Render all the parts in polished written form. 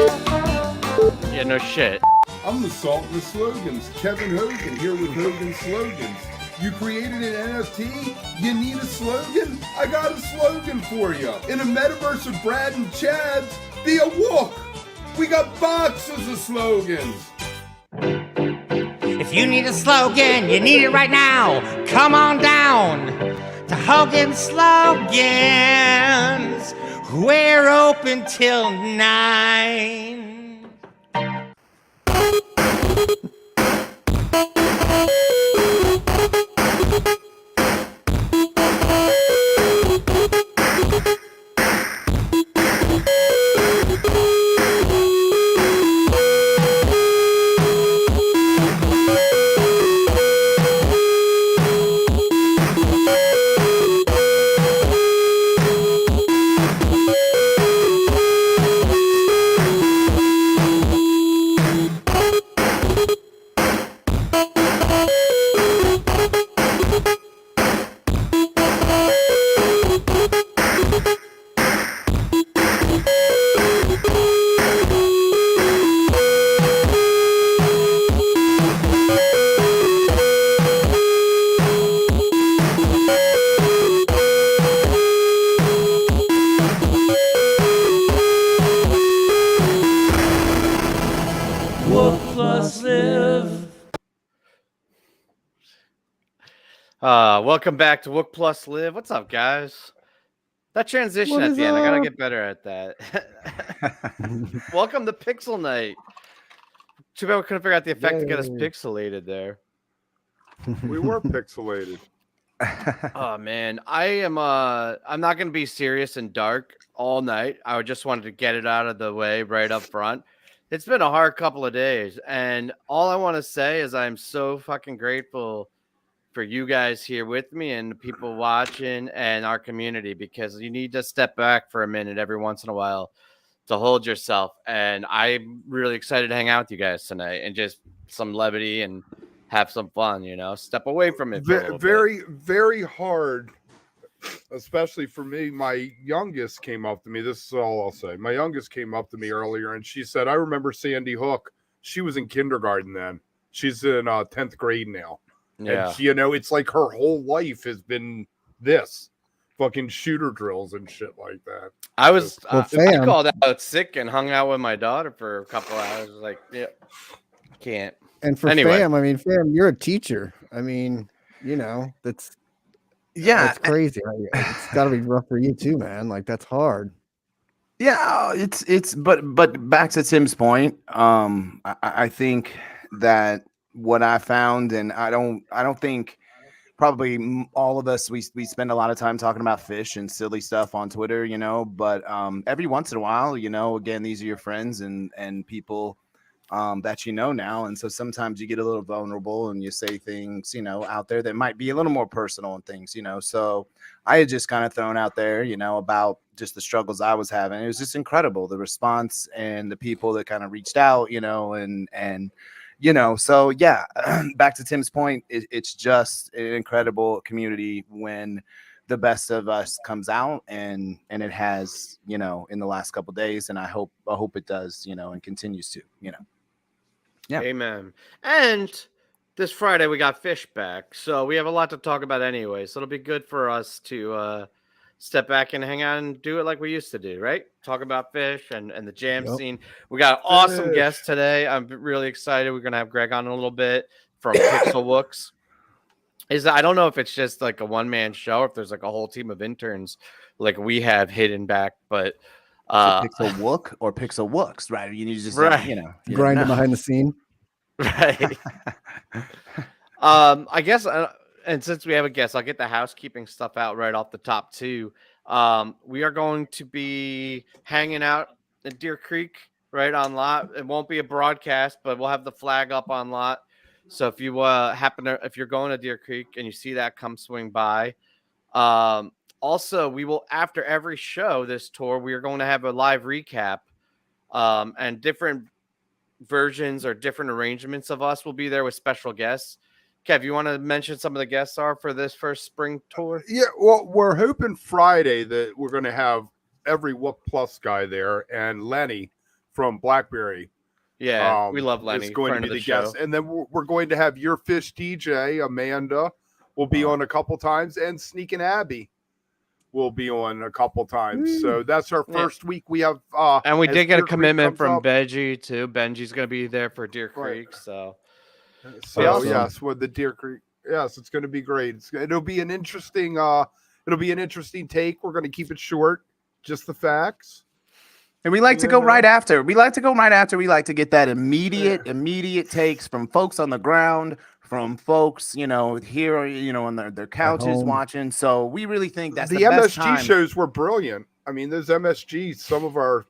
Yeah, no shit. I'm the Salt and the Slogans, Kevin Hogan, here with Hogan Slogans. You created an NFT? You need a slogan? I got a slogan for you. In a metaverse of Brad and Chad's, be a wook. We got boxes of slogans. If you need a slogan, you need it right now. Come on down to Hogan Slogans. We're open till 9. wook+live. Welcome back to wook+live. What's up, guys? That transition at the end, I gotta get better at that. Welcome to Pixel Night. Too bad we couldn't figure out the effect to get us pixelated there. We were pixelated. Oh man, I'm not gonna be serious and dark all night. I just wanted to get it out of the way right up front. It's been a hard couple of days, and all I want to say is I'm so fucking grateful for you guys here with me and the people watching and our community, because you need to step back for a minute every once in a while to hold yourself. And I'm really excited to hang out with you guys tonight and just some levity and have some fun, you know, step away from it. Very hard, especially for me. My youngest came up to me. This is all I'll say. My youngest came up to me earlier and she said, I remember Sandy Hook. She was in kindergarten then. She's in 10th grade now. Yeah. And she, you know, it's like her whole life has been this fucking shooter drills and shit like that. I was I called out sick and hung out with my daughter for a couple hours. Like, yeah, can't. And for Fam, I mean, Fam, you're a teacher. I mean, you know, that's crazy. It's got to be rough for you too, man. Like, that's hard. Yeah, but back to Tim's point, I think that what I found, and I don't think probably all of us, we spend a lot of time talking about fish and silly stuff on Twitter, you know, but every once in a while, you know, again, these are your friends and people that you know now, and so sometimes you get a little vulnerable and you say things, you know, out there that might be a little more personal and things, you know. So I had just kind of thrown out there, you know, about just the struggles I was having. It was just incredible, the response and the people that kind of reached out, you know, and you know, so yeah, back to Tim's point, it's just an incredible community when the best of us comes out, and it has, you know, in the last couple of days, and I hope it does, you know, and continues to, you know. Yeah. Amen. And this Friday we got Fish back, so we have a lot to talk about anyway. So it'll be good for us to step back and hang out and do it like we used to do, right? Talk about fish and the jam scene. We got an awesome guest today. I'm really excited. We're gonna have Greg on in a little bit from Pixelwooks. I don't know if it's just like a one-man show, or if there's like a whole team of interns like we have hidden back, but Pixelwook or Pixelwooks, right? You need to just you know, grinding behind the scene, right? I guess, and since we have a guest, I'll get the housekeeping stuff out right off the top too. We are going to be hanging out at Deer Creek, right on lot. It won't be a broadcast, but we'll have the flag up on lot. So if you if you're going to Deer Creek and you see that, come swing by. Also, we will, after every show this tour, we are going to have a live recap, and different versions or different arrangements of us will be there with special guests. Kev, you want to mention some of the guests are for this first spring tour? Yeah, well, we're hoping Friday that we're going to have every Wook Plus guy there, and Lenny from BlackBerry. Yeah, we love Lenny. Is going to friend be of the show. guest, and then we're going to have your fish DJ Amanda will be on a couple times, and Sneakin' Abby will be on a couple times. So that's our first week. We have and we as did get Deer a Creek commitment comes from up. Benji too. Benji's gonna be there for Deer Right. Creek, so So yes, with the Deer Creek, yes, it's going to be great. It'll be an interesting take. We're going to keep it short, just the facts. And we like to go right after. We like to go right after. We like to get that immediate takes from folks on the ground, from folks, here, on their couches watching. So we really think that's the best MSG time. shows were brilliant. I mean, those MSGs, some of our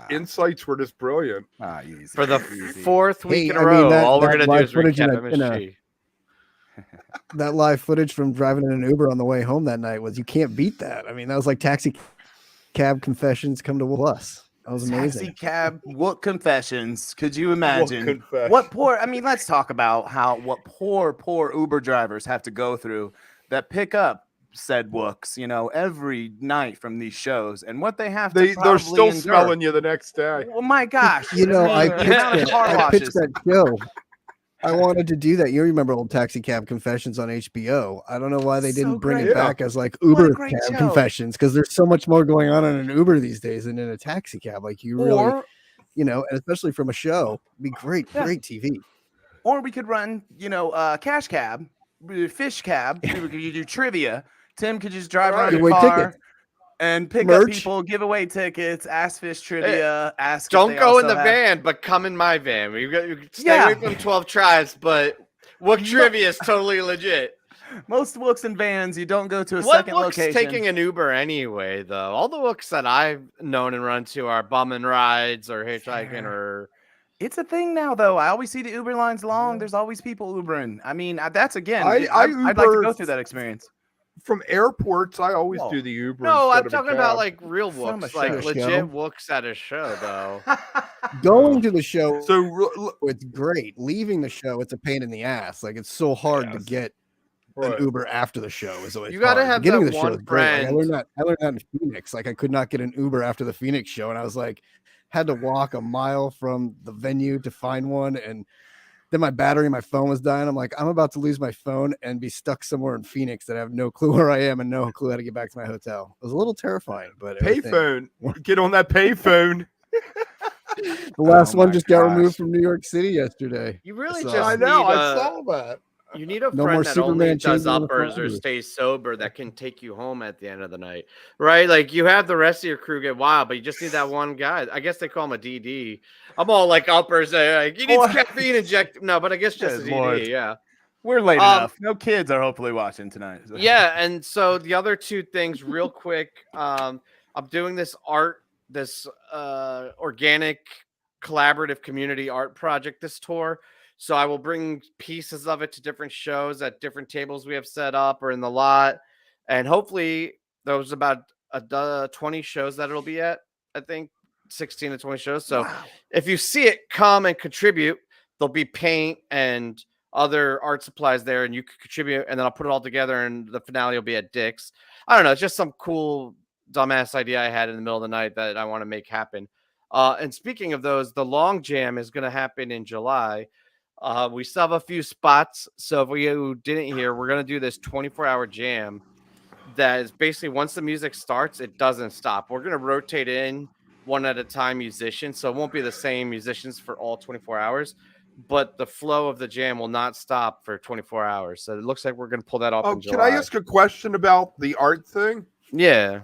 insights were just brilliant. For the fourth week in a row, all we're gonna do is recap MSG. That live footage from driving in an Uber on the way home that night you can't beat that. I mean, that was like taxi cab confessions come to us. That was amazing. Taxi cab, what confessions? Could you imagine what poor? I mean, let's talk about what poor Uber drivers have to go through that pick up said wooks, every night from these shows, and what they have to. They're still smelling you the next day. Oh my gosh! I pitched that show. I wanted to do that. You remember old Taxi Cab Confessions on HBO? I don't know why they didn't bring it back as like Uber Cab Confessions, because there's so much more going on in an Uber these days than in a taxi cab. Like you really, and especially from a show, it'd be great TV. Or we could run, cash cab, fish cab. You do trivia. Tim could just drive around the car and pick up people, give away tickets, ask fish trivia, ask. Don't go in the van, but come in my van. You stay away from 12 Tribes, but Wook trivia is totally legit. Most Wooks and vans, you don't go to a what second Wook's location. Taking an Uber anyway, though. All the Wooks that I've known and run to are bumming rides or hitchhiking or. It's a thing now, though. I always see the Uber lines long. There's always people Ubering. I mean, that's again. I'd like to go through that experience. From airports, I always do the Uber. No, I'm talking about like real Wooks, like legit Wooks at a show, though. Going to the show, it's great. Leaving the show, it's a pain in the ass. Like it's so hard to get an Uber after the show. You got to have getting that the one show. Great. Like, friend. I learned that in Phoenix. Like I could not get an Uber after the Phoenix show, and I was like, had to walk a mile from the venue to find one, and then my battery in my phone was dying. I'm like, I'm about to lose my phone and be stuck somewhere in Phoenix that I have no clue where I am and no clue how to get back to my hotel. It was a little terrifying, but payphone. Get on that payphone. The last one just got removed from New York City yesterday. You really just I know. I saw that. You need a friend that only does uppers or stays sober that can take you home at the end of the night, right? Like you have the rest of your crew get wild, but you just need that one guy. I guess they call him a DD. I'm all like uppers. Like, you need caffeine inject. No, but I guess just a DD. Yeah, we're late enough. No kids are hopefully watching tonight. So. Yeah, and so the other two things, real quick. I'm doing this organic collaborative community art project this tour. So I will bring pieces of it to different shows at different tables we have set up or in the lot. And hopefully there's about 20 shows that it'll be at, I think 16 to 20 shows. So if you see it, come and contribute. There'll be paint and other art supplies there and you can contribute. And then I'll put it all together and the finale will be at Dick's. I don't know. It's just some cool dumbass idea I had in the middle of the night that I want to make happen. And speaking of those, the long jam is going to happen in July. We still have a few spots. So if you didn't hear, we're going to do this 24-hour jam that is basically once the music starts, it doesn't stop. We're going to rotate in one at a time musicians. So it won't be the same musicians for all 24 hours, but the flow of the jam will not stop for 24 hours. So it looks like we're going to pull that off in July. Can I ask a question about the art thing? Yeah.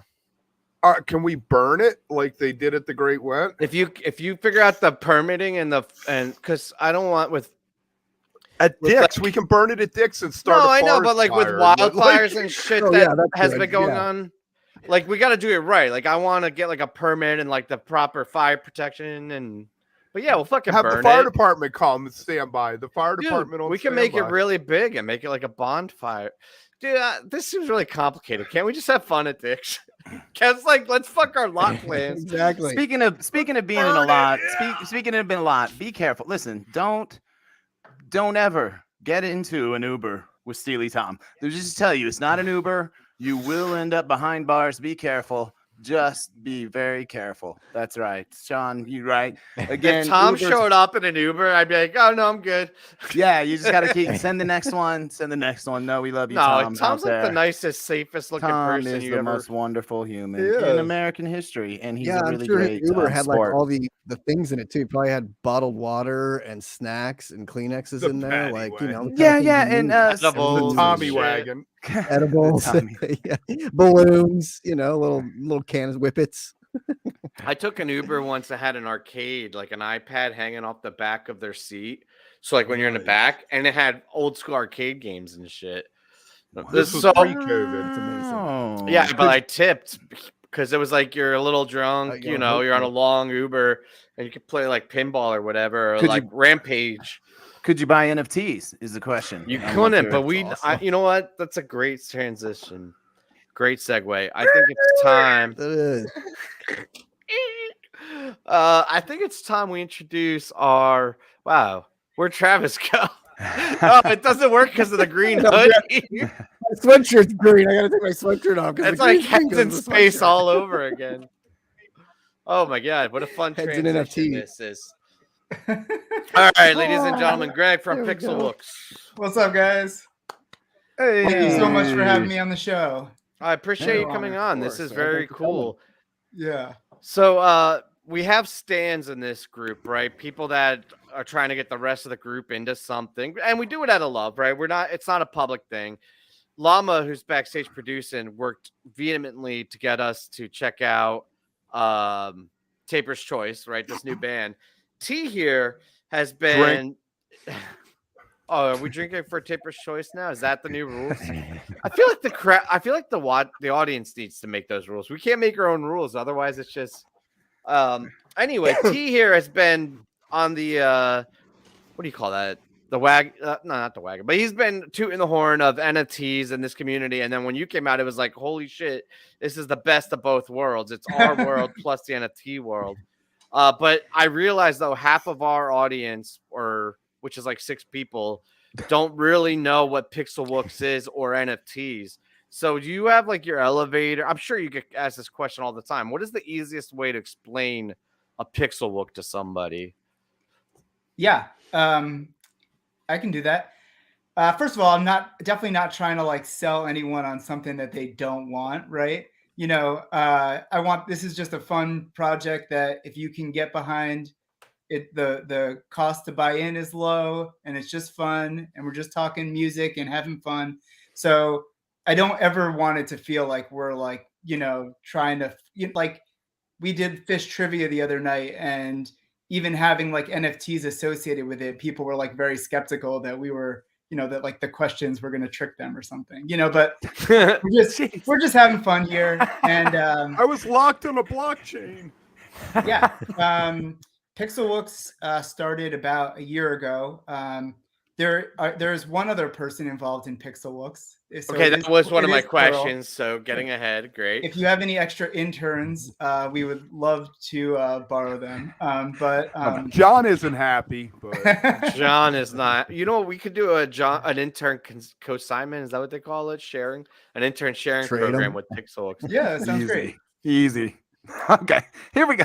Can we burn it like they did at the Great Went? If you figure out the permitting and because I don't want at Dick's, we can burn it at Dick's and start. No, I know, but like with wildfires and shit that has been going on, like we got to do it right. Like I want to get like a permit and like the proper fire protection but yeah, we'll fucking have burn the fire it. department come and stand by. The fire department. We can make it really big and make it like a bonfire. Dude, this seems really complicated. Can't we just have fun at Dick's? Kev's like, let's fuck our lot plans. Exactly. Speaking of being in a lot, speaking of being a lot, be careful. Listen, don't ever get into an Uber with Steely Tom. They'll just tell you it's not an Uber. You will end up behind bars. Be careful. Just be very careful. That's right, Sean. You right again. If Tom Uber's- showed up in an Uber, I'd be like, "Oh no, I'm good." Yeah, you just gotta keep send the next one. Send the next one. No, we love you, No, Tom. Tom's out like the there. nicest, safest looking Tom person is you the ever. most wonderful human He in is. American history, and he's Yeah, a I'm really sure his great Uber had like sport. all the things in it too. Probably had bottled water and snacks and Kleenexes The in there, paddy like the kind Yeah, of things yeah, you and need. The Edibles and Tommy shit. wagon. Edibles, The yeah. Balloons, little cans, whippets. I took an Uber once that had an arcade, like an iPad hanging off the back of their seat. So like when you're in the Nice. back, and it had old school arcade games and shit. This was So pre-COVID. It's amazing. Oh. yeah, but I tipped because it was like you're a little drunk, you gotta hope you're on a so. long Uber, and you could play like pinball or whatever, or Could like you- Rampage. Could you buy NFTs? Is the question. You I'm couldn't, not but sure. you know what? That's a great transition. Great segue. I think it's time. It is. I think it's time we introduce our. Wow, where'd Travis go? Oh, it doesn't work because of the green hoodie. My sweatshirt's green. I gotta take my sweatshirt off. 'cause It's the like green thing heads goes in with the space sweatshirt. all over again. Oh my god, what a fun Heads in transition NFT. this is. All right, ladies and gentlemen, Greg from There we go. Pixelwooks. What's up, guys? Hey. Thank you so much for having me on the show. I appreciate you Hey. coming Of on. This course, is man. very Thanks for coming. cool. Yeah. So we have stands in this group, right? People that are trying to get the rest of the group into something. And we do it out of love, right? It's not a public thing. Llama, who's backstage producing, worked vehemently to get us to check out Taper's Choice, right? This new band. T here has been Oh, are we drinking for Taper's Choice now? Is that the new rules? I feel like the audience needs to make those rules. We can't make our own rules, otherwise it's just anyway, T here has been on the what do you call that? The no, not the wagon, but he's been tooting the horn of NFTs in this community. And then when you came out, it was like, holy shit, this is the best of both worlds. It's our world plus the NFT world. But I realized though half of our audience, which is like 6 people, don't really know what Pixelwooks is or NFTs. So do you have like your elevator? I'm sure you get asked this question all the time. What is the easiest way to explain a Pixelwook to somebody? Yeah. I can do that. First of all, I'm definitely not trying to like sell anyone on something that they don't want, right? This is just a fun project that if you can get behind it, the cost to buy in is low and it's just fun and we're just talking music and having fun. So I don't ever want it to feel like we're like, trying to like we did fish trivia the other night, and even having like NFTs associated with it, people were like very skeptical that we were, that like the questions were going to trick them or something, but we're just having fun here. And I was locked on a blockchain. yeah. Pixelwooks started about a year ago. There's one other person involved in Pixelwooks. So okay, that was one of my plural. questions. So getting ahead, great. If you have any extra interns, we would love to borrow them. But John isn't happy, but John is not. You know what? We could do an intern co-assignment. Is that what they call it? Sharing an intern sharing Trade program 'em. with Pixelwooks. yeah, that sounds great. Easy. Okay, here we go.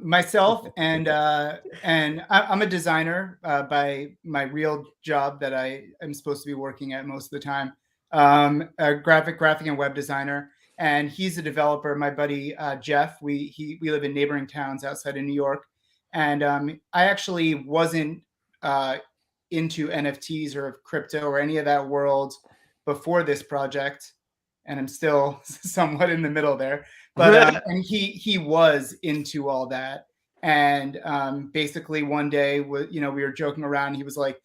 Myself and I'm a designer by my real job that I am supposed to be working at most of the time. A graphic and web designer, and he's a developer. My buddy Jeff. We live in neighboring towns outside of New York, and I actually wasn't into NFTs or crypto or any of that world before this project. And I'm still somewhat in the middle there, but and he was into all that. And basically one day, we were joking around. He was like,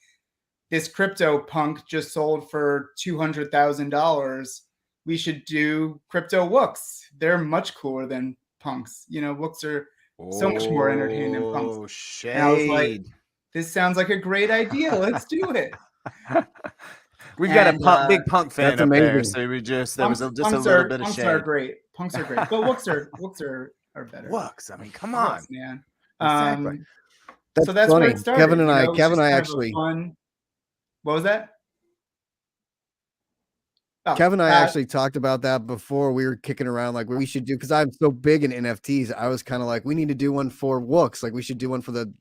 "This crypto punk just sold for $200,000. We should do crypto wooks. They're much cooler than punks. Wooks are so much more entertaining than punks." Shade. And I was like, "This sounds like a great idea. Let's do it." We've got And, big punk fan that's up there, amazing. so we there was Punks a little bit of punks shade. are great. Punks are great, but wooks are better. Wooks, I mean, come on. Wooks, man. Exactly. So that's funny. where it started. Kevin and I it was Kevin just and I kind of a actually fun. What was that? Kevin and I actually talked about that before. We were kicking around like we should do, because I'm so big in NFTs. I was kind of like, we need to do one for Wooks. Like we should do one for the,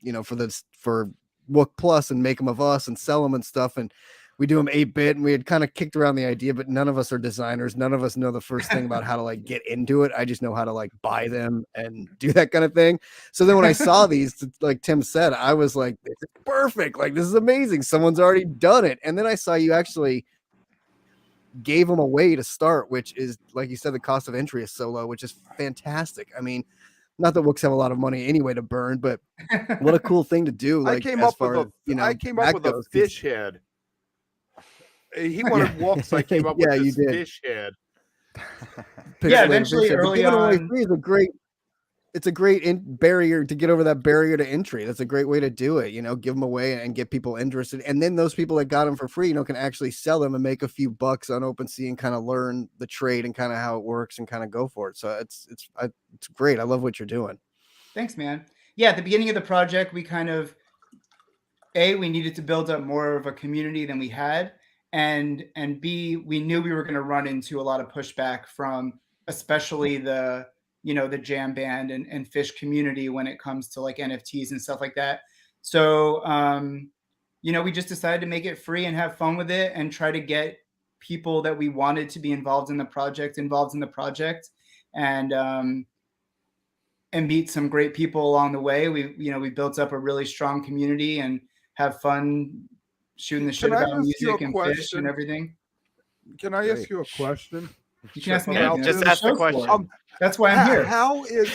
for Wook Plus and make them of us and sell them and stuff. And we do them 8-bit, and we had kind of kicked around the idea, but none of us are designers. None of us know the first thing about how to like get into it. I just know how to like buy them and do that kind of thing. So then when I saw these, like Tim said, I was like, this is perfect. Like, this is amazing. Someone's already done it. And then I saw you actually gave them a way to start, which is, like you said, the cost of entry is so low, which is fantastic. I mean, not that Wooks have a lot of money anyway to burn, but what a cool thing to do. Like, I came up with a fish head. He wanted Wooks. I came up with this fish head. Eventually, early on, it's a great barrier to get over that barrier to entry. That's a great way to do it. Give them away and get people interested. And then those people that got them for free, can actually sell them and make a few bucks on OpenSea and kind of learn the trade and kind of how it works and kind of go for it. So it's great. I love what you're doing. Thanks, man. Yeah. At the beginning of the project, we kind of, we needed to build up more of a community than we had. And B, we knew we were going to run into a lot of pushback from especially the jam band and fish community when it comes to like NFTs and stuff like that. So, we just decided to make it free and have fun with it and try to get people that we wanted to be involved in the project and meet some great people along the way. We built up a really strong community and have fun shooting the shit about music and fish and everything. Can I ask you a question? You can ask me. Just ask the question. That's why I'm here. How is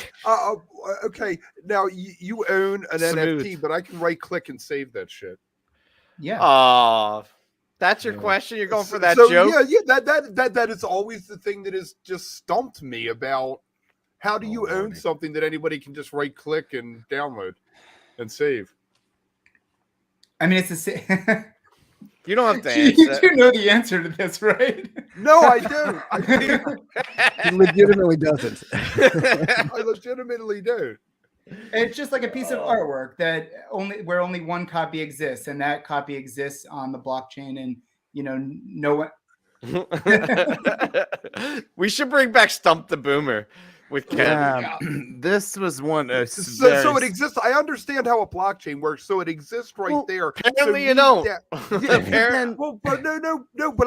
okay? Now you own an NFT, but I can right click and save that shit. Yeah. Oh, that's your question. You're going for that joke. Yeah. That is always the thing that has just stumped me about. How do you own something that anybody can just right click and download and save? I mean, it's the same. You don't have to answer. You do know the answer to this, right? No, I do. He legitimately doesn't. I legitimately do. It's just like a piece of artwork where only one copy exists, and that copy exists on the blockchain, and no one. We should bring back Stump the Boomer with Ken. This was one. So it exists. I understand how a blockchain works. So it exists there. Apparently, you don't. But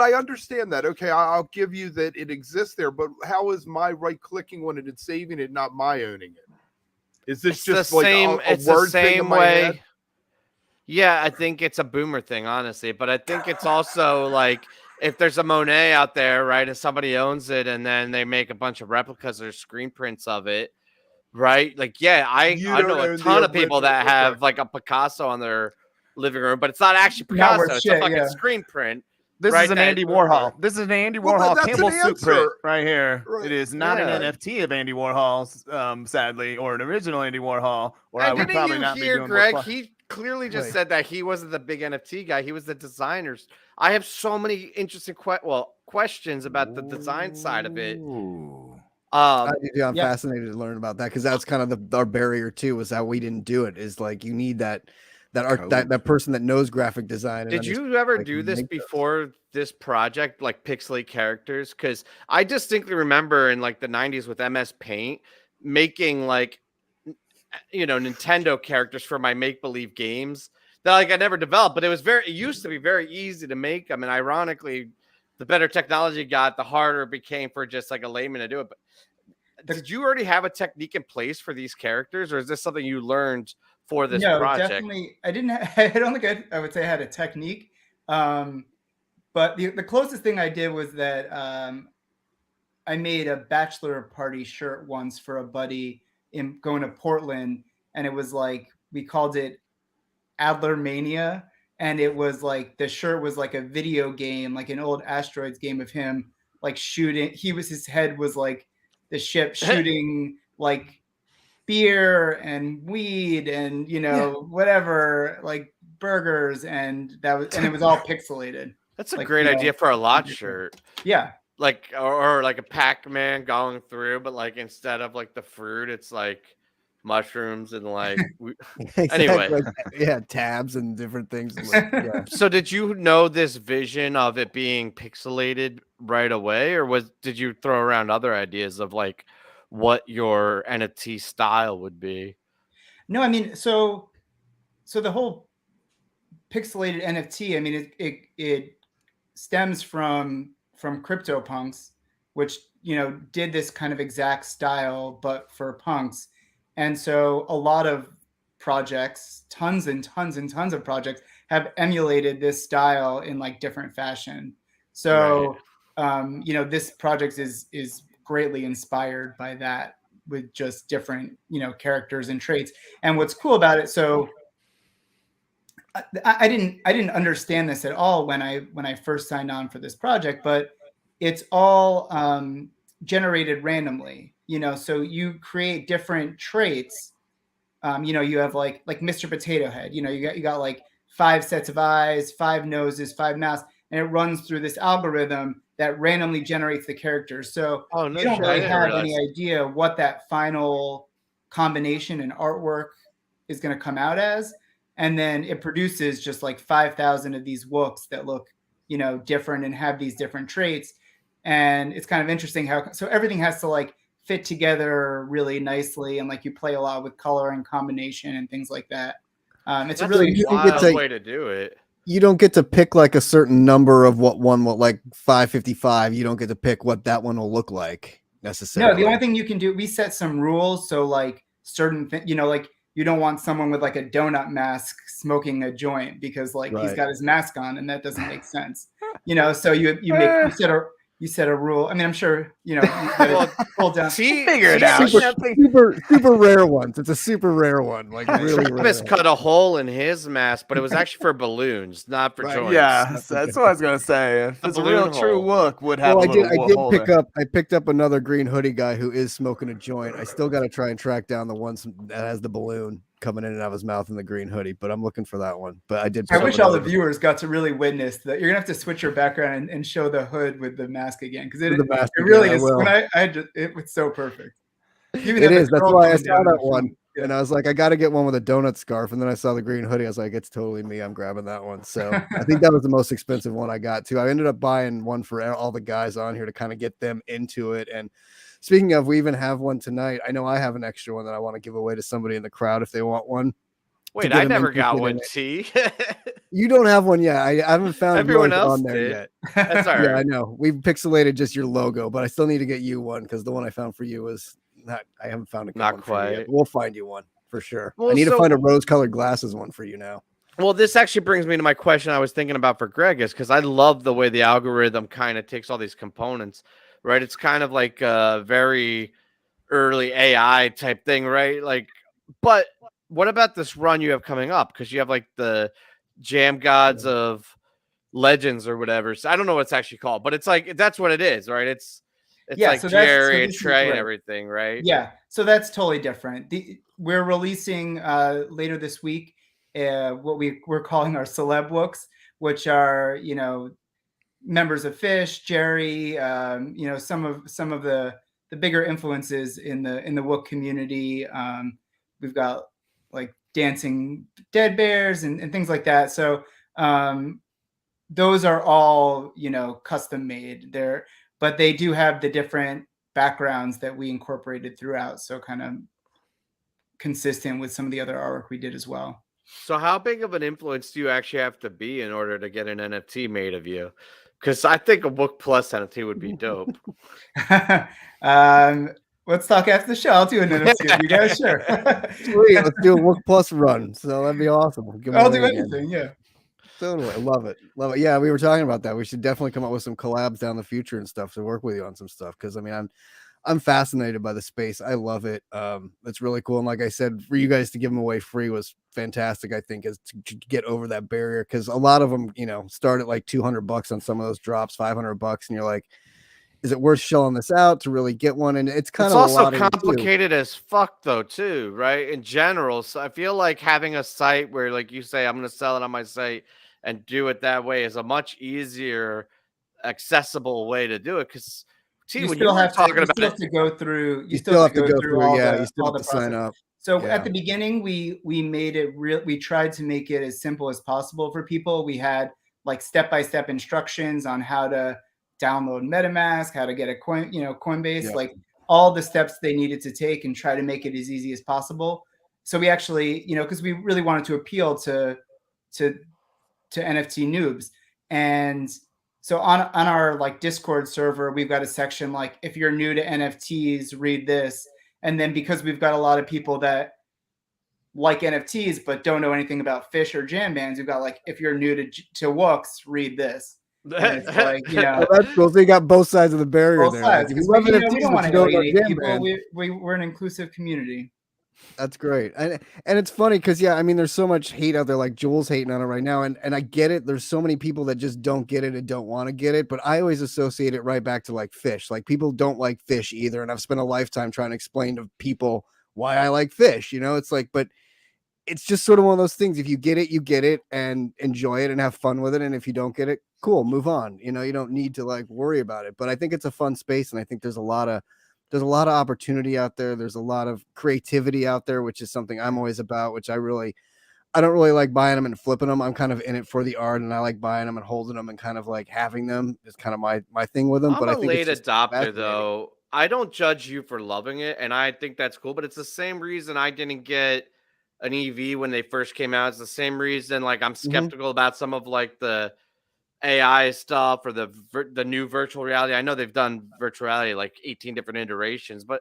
I understand that. Okay, I'll give you that it exists there. But how is my right clicking on it and saving it not my owning it? Is this it's just the like same, a word thing in my head? Yeah, I think it's a boomer thing, honestly. But I think it's also like, if there's a Monet out there, right, and somebody owns it, and then they make a bunch of replicas or screen prints of it, right? Like, I know a ton of people that have like a Picasso on their living room, but it's not actually Picasso. It's a fucking screen print. This is an Andy Warhol. This is an Andy Warhol Campbell soup print right here. Right. It is not an NFT of Andy Warhol's, sadly, or an original Andy Warhol. Or I would probably not be doing Greg. He clearly just said that he wasn't the big NFT guy. He was the designers. I have so many interesting questions about the design side of it. I'm fascinated to learn about that, because that's kind of our barrier too, was that we didn't do it. Is like, you need that person that knows graphic design. Did you ever do this before this project, like pixelate characters? Because I distinctly remember in like the 90s with MS Paint making like, Nintendo characters for my make-believe games that like I never developed, but it used to be very easy to make them. And ironically, the better technology got, the harder it became for just like a layman to do it. But did you already have a technique in place for these characters, or is this something you learned for this project? Definitely. I don't think I would say I had a technique. But the closest thing I did was that I made a bachelor party shirt once for a buddy in going to Portland, and it was like, we called it Adler Mania, and it was like, the shirt was like a video game, like an old Asteroids game of him like shooting. His head was like the ship shooting like beer and weed and whatever, like burgers, and it was all pixelated. That's a great idea for a lot shirt. Yeah. Like, or like a Pac-Man going through, but like instead of like the fruit, it's like mushrooms and like. Exactly. Anyway. Yeah, tabs and different things. Yeah. So did you know this vision of it being pixelated right away, or did you throw around other ideas of like what your NFT style would be? No, I mean, so the whole pixelated NFT, I mean, it stems from CryptoPunks, which did this kind of exact style but for punks. And so a lot of projects, tons and tons and tons of projects, have emulated this style in like different fashion. So this project is greatly inspired by that, with just different characters and traits. And what's cool about it, so I didn't understand this at all when I first signed on for this project, but it's all generated randomly. So you create different traits. You have like Mr. Potato Head. You got like 5 sets of eyes, 5 noses, 5 mouths, and it runs through this algorithm that randomly generates the characters. So you don't really have any idea what that final combination and artwork is going to come out as. And then it produces just like 5,000 of these wooks that look, different and have these different traits. And it's kind of interesting so everything has to like fit together really nicely. And like you play a lot with color and combination and things like that. It's a really wild way to do it. You don't get to pick like a certain number of what one will, like 555. You don't get to pick what that one will look like necessarily. No, the only thing you can do, we set some rules. So like certain things, like you don't want someone with like a donut mask smoking a joint because like he's got his mask on, and that doesn't make sense. So you set a rule. I mean, I'm sure you pull down. Figure it out. Super rare ones. It's a super rare one. Like really Travis rare. cut a hole in his mask, but it was actually for balloons, not for joints. Yeah, that's what I was gonna say. If it's a real true wook, would have. Well, I picked up another green hoodie guy who is smoking a joint. I still got to try and track down the one that has the balloon coming in and out of his mouth in the green hoodie, but I'm looking for that one. But I did. I wish all the viewers got to really witness that. You're gonna have to switch your background and show the hood with the mask again, because it really is. When it was so perfect. Even it is. That's why I saw that one, and I was like, I got to get one with a donut scarf. And then I saw the green hoodie. I was like, it's totally me. I'm grabbing that one. So I think that was the most expensive one I got too. I ended up buying one for all the guys on here to kind of get them into it. And speaking of, we even have one tonight. I know I have an extra one that I want to give away to somebody in the crowd if they want one. Wait, I never got one, T. You don't have one yet. I haven't found everyone else on there did. yet. That's all right. Yeah, I know. We've pixelated just your logo, but I still need to get you one because the one I found for you was not. I haven't found a not quite. Yet. We'll find you one for sure. Well, I need to find a rose-colored glasses one for you now. Well, this actually brings me to my question I was thinking about for Greg, is because I love the way the algorithm kind of takes all these components, right? It's kind of like a very early AI type thing, right? Like, but what about this run you have coming up? Because you have like the Jam Gods of Legends or whatever. So I don't know what it's actually called, but it's like that's what it is, right? It's like so Jerry and Trey and everything, right? Yeah, so that's totally different. We're releasing later this week what we're calling our celeb wooks, which are members of Fish, Jerry, some of the bigger influences in the wook community. We've got like dancing dead bears and things like that. So those are all custom made. But they do have the different backgrounds that we incorporated throughout. So kind of consistent with some of the other artwork we did as well. So how big of an influence do you actually have to be in order to get an NFT made of you? Because I think a wook+ NFT would be dope. Let's talk after the show. I'll do an NFT. You guys sure? Sweet. Let's do a wook+ run. So that'd be awesome. I'll do anything. Yeah. Totally. I love it. Love it. Yeah, we were talking about that. We should definitely come up with some collabs down the future and stuff to work with you on some stuff. Because I mean, I'm fascinated by the space. I love it. It's really cool. And like I said, for you guys to give them away free was fantastic. I think is to get over that barrier, because a lot of them, start at like $200 on some of those drops, $500, and you're like, is it worth shelling this out to really get one? And it's kind of also complicated as fuck though, too, right? In general. So I feel like having a site where, like you say, I'm going to sell it on my site and do it that way is a much easier, accessible way to do it. Because you still have to go through. You still have to go through. Yeah, you still have to sign up. So at the beginning, we made it real. We tried to make it as simple as possible for people. We had like step-by-step instructions on how to download MetaMask, how to get a coin, Coinbase, like all the steps they needed to take, and try to make it as easy as possible. So we actually, because we really wanted to appeal to NFT noobs. And so on our like Discord server, we've got a section like, if you're new to NFTs, read this. And then because we've got a lot of people that like NFTs but don't know anything about fish or jam bands, we've got like, if you're new to Wooks, read this. And it's like, well, that's cool. So you got both sides of the barrier both there. sides. Like, we don't want to alienate people. We're an inclusive community. That's great. And it's funny because, I mean, there's so much hate out there, like Joel's hating on it right now. And I get it. There's so many people that just don't get it and don't want to get it. But I always associate it right back to like fish. Like people don't like fish either. And I've spent a lifetime trying to explain to people why I like fish. It's like, but it's just sort of one of those things. If you get it, you get it and enjoy it and have fun with it. And if you don't get it, cool, move on. You don't need to like worry about it. But I think it's a fun space. And I think there's a lot of opportunity out there. There's a lot of creativity out there, which is something I'm always about, which I don't really like buying them and flipping them. I'm kind of in it for the art, and I like buying them and holding them and kind of like having them is kind of my thing with them. I'm a late adopter though. I don't judge you for loving it, and I think that's cool, but it's the same reason I didn't get an EV when they first came out. It's the same reason like I'm skeptical about some of like the AI stuff or the new virtual reality. I know they've done virtual reality like 18 different iterations, but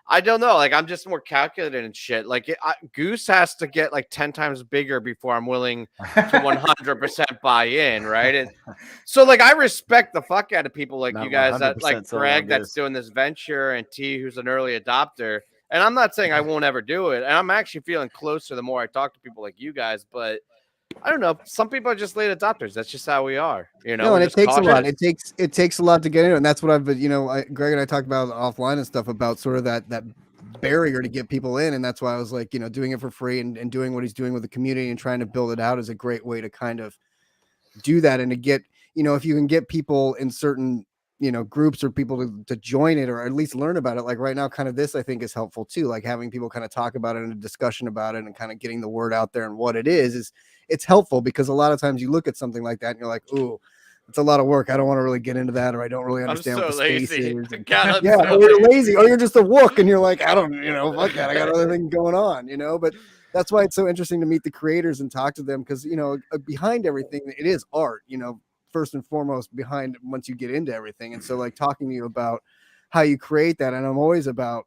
I don't know. Like I'm just more calculated and shit. Like Goose has to get like 10 times bigger before I'm willing to 100% buy in, right? And so like I respect the fuck out of people like you guys that like Greg that's doing this venture and T who's an early adopter. And I'm not saying I won't ever do it. And I'm actually feeling closer the more I talk to people like you guys, but I don't know. Some people are just late adopters. That's just how we are, No, and it takes a lot. It takes a lot to get into it. And that's what I've been, Greg and I talked about offline and stuff about sort of that barrier to get people in. And that's why I was like, doing it for free and doing what he's doing with the community and trying to build it out is a great way to kind of do that. And to get, if you can get people in certain, groups or people to join it or at least learn about it. Like right now, kind of this, I think is helpful too. Like having people kind of talk about it and a discussion about it and kind of getting the word out there and what it is it's helpful because a lot of times you look at something like that and you're like, ooh, it's a lot of work. I don't want to really get into that, or I don't really understand what the space is. Or you're lazy, or you're just a wook and you're like, I don't, fuck that. I got other things going on, but that's why it's so interesting to meet the creators and talk to them. Cause behind everything, it is art, first and foremost behind once you get into everything. And so like talking to you about how you create that. And I'm always about,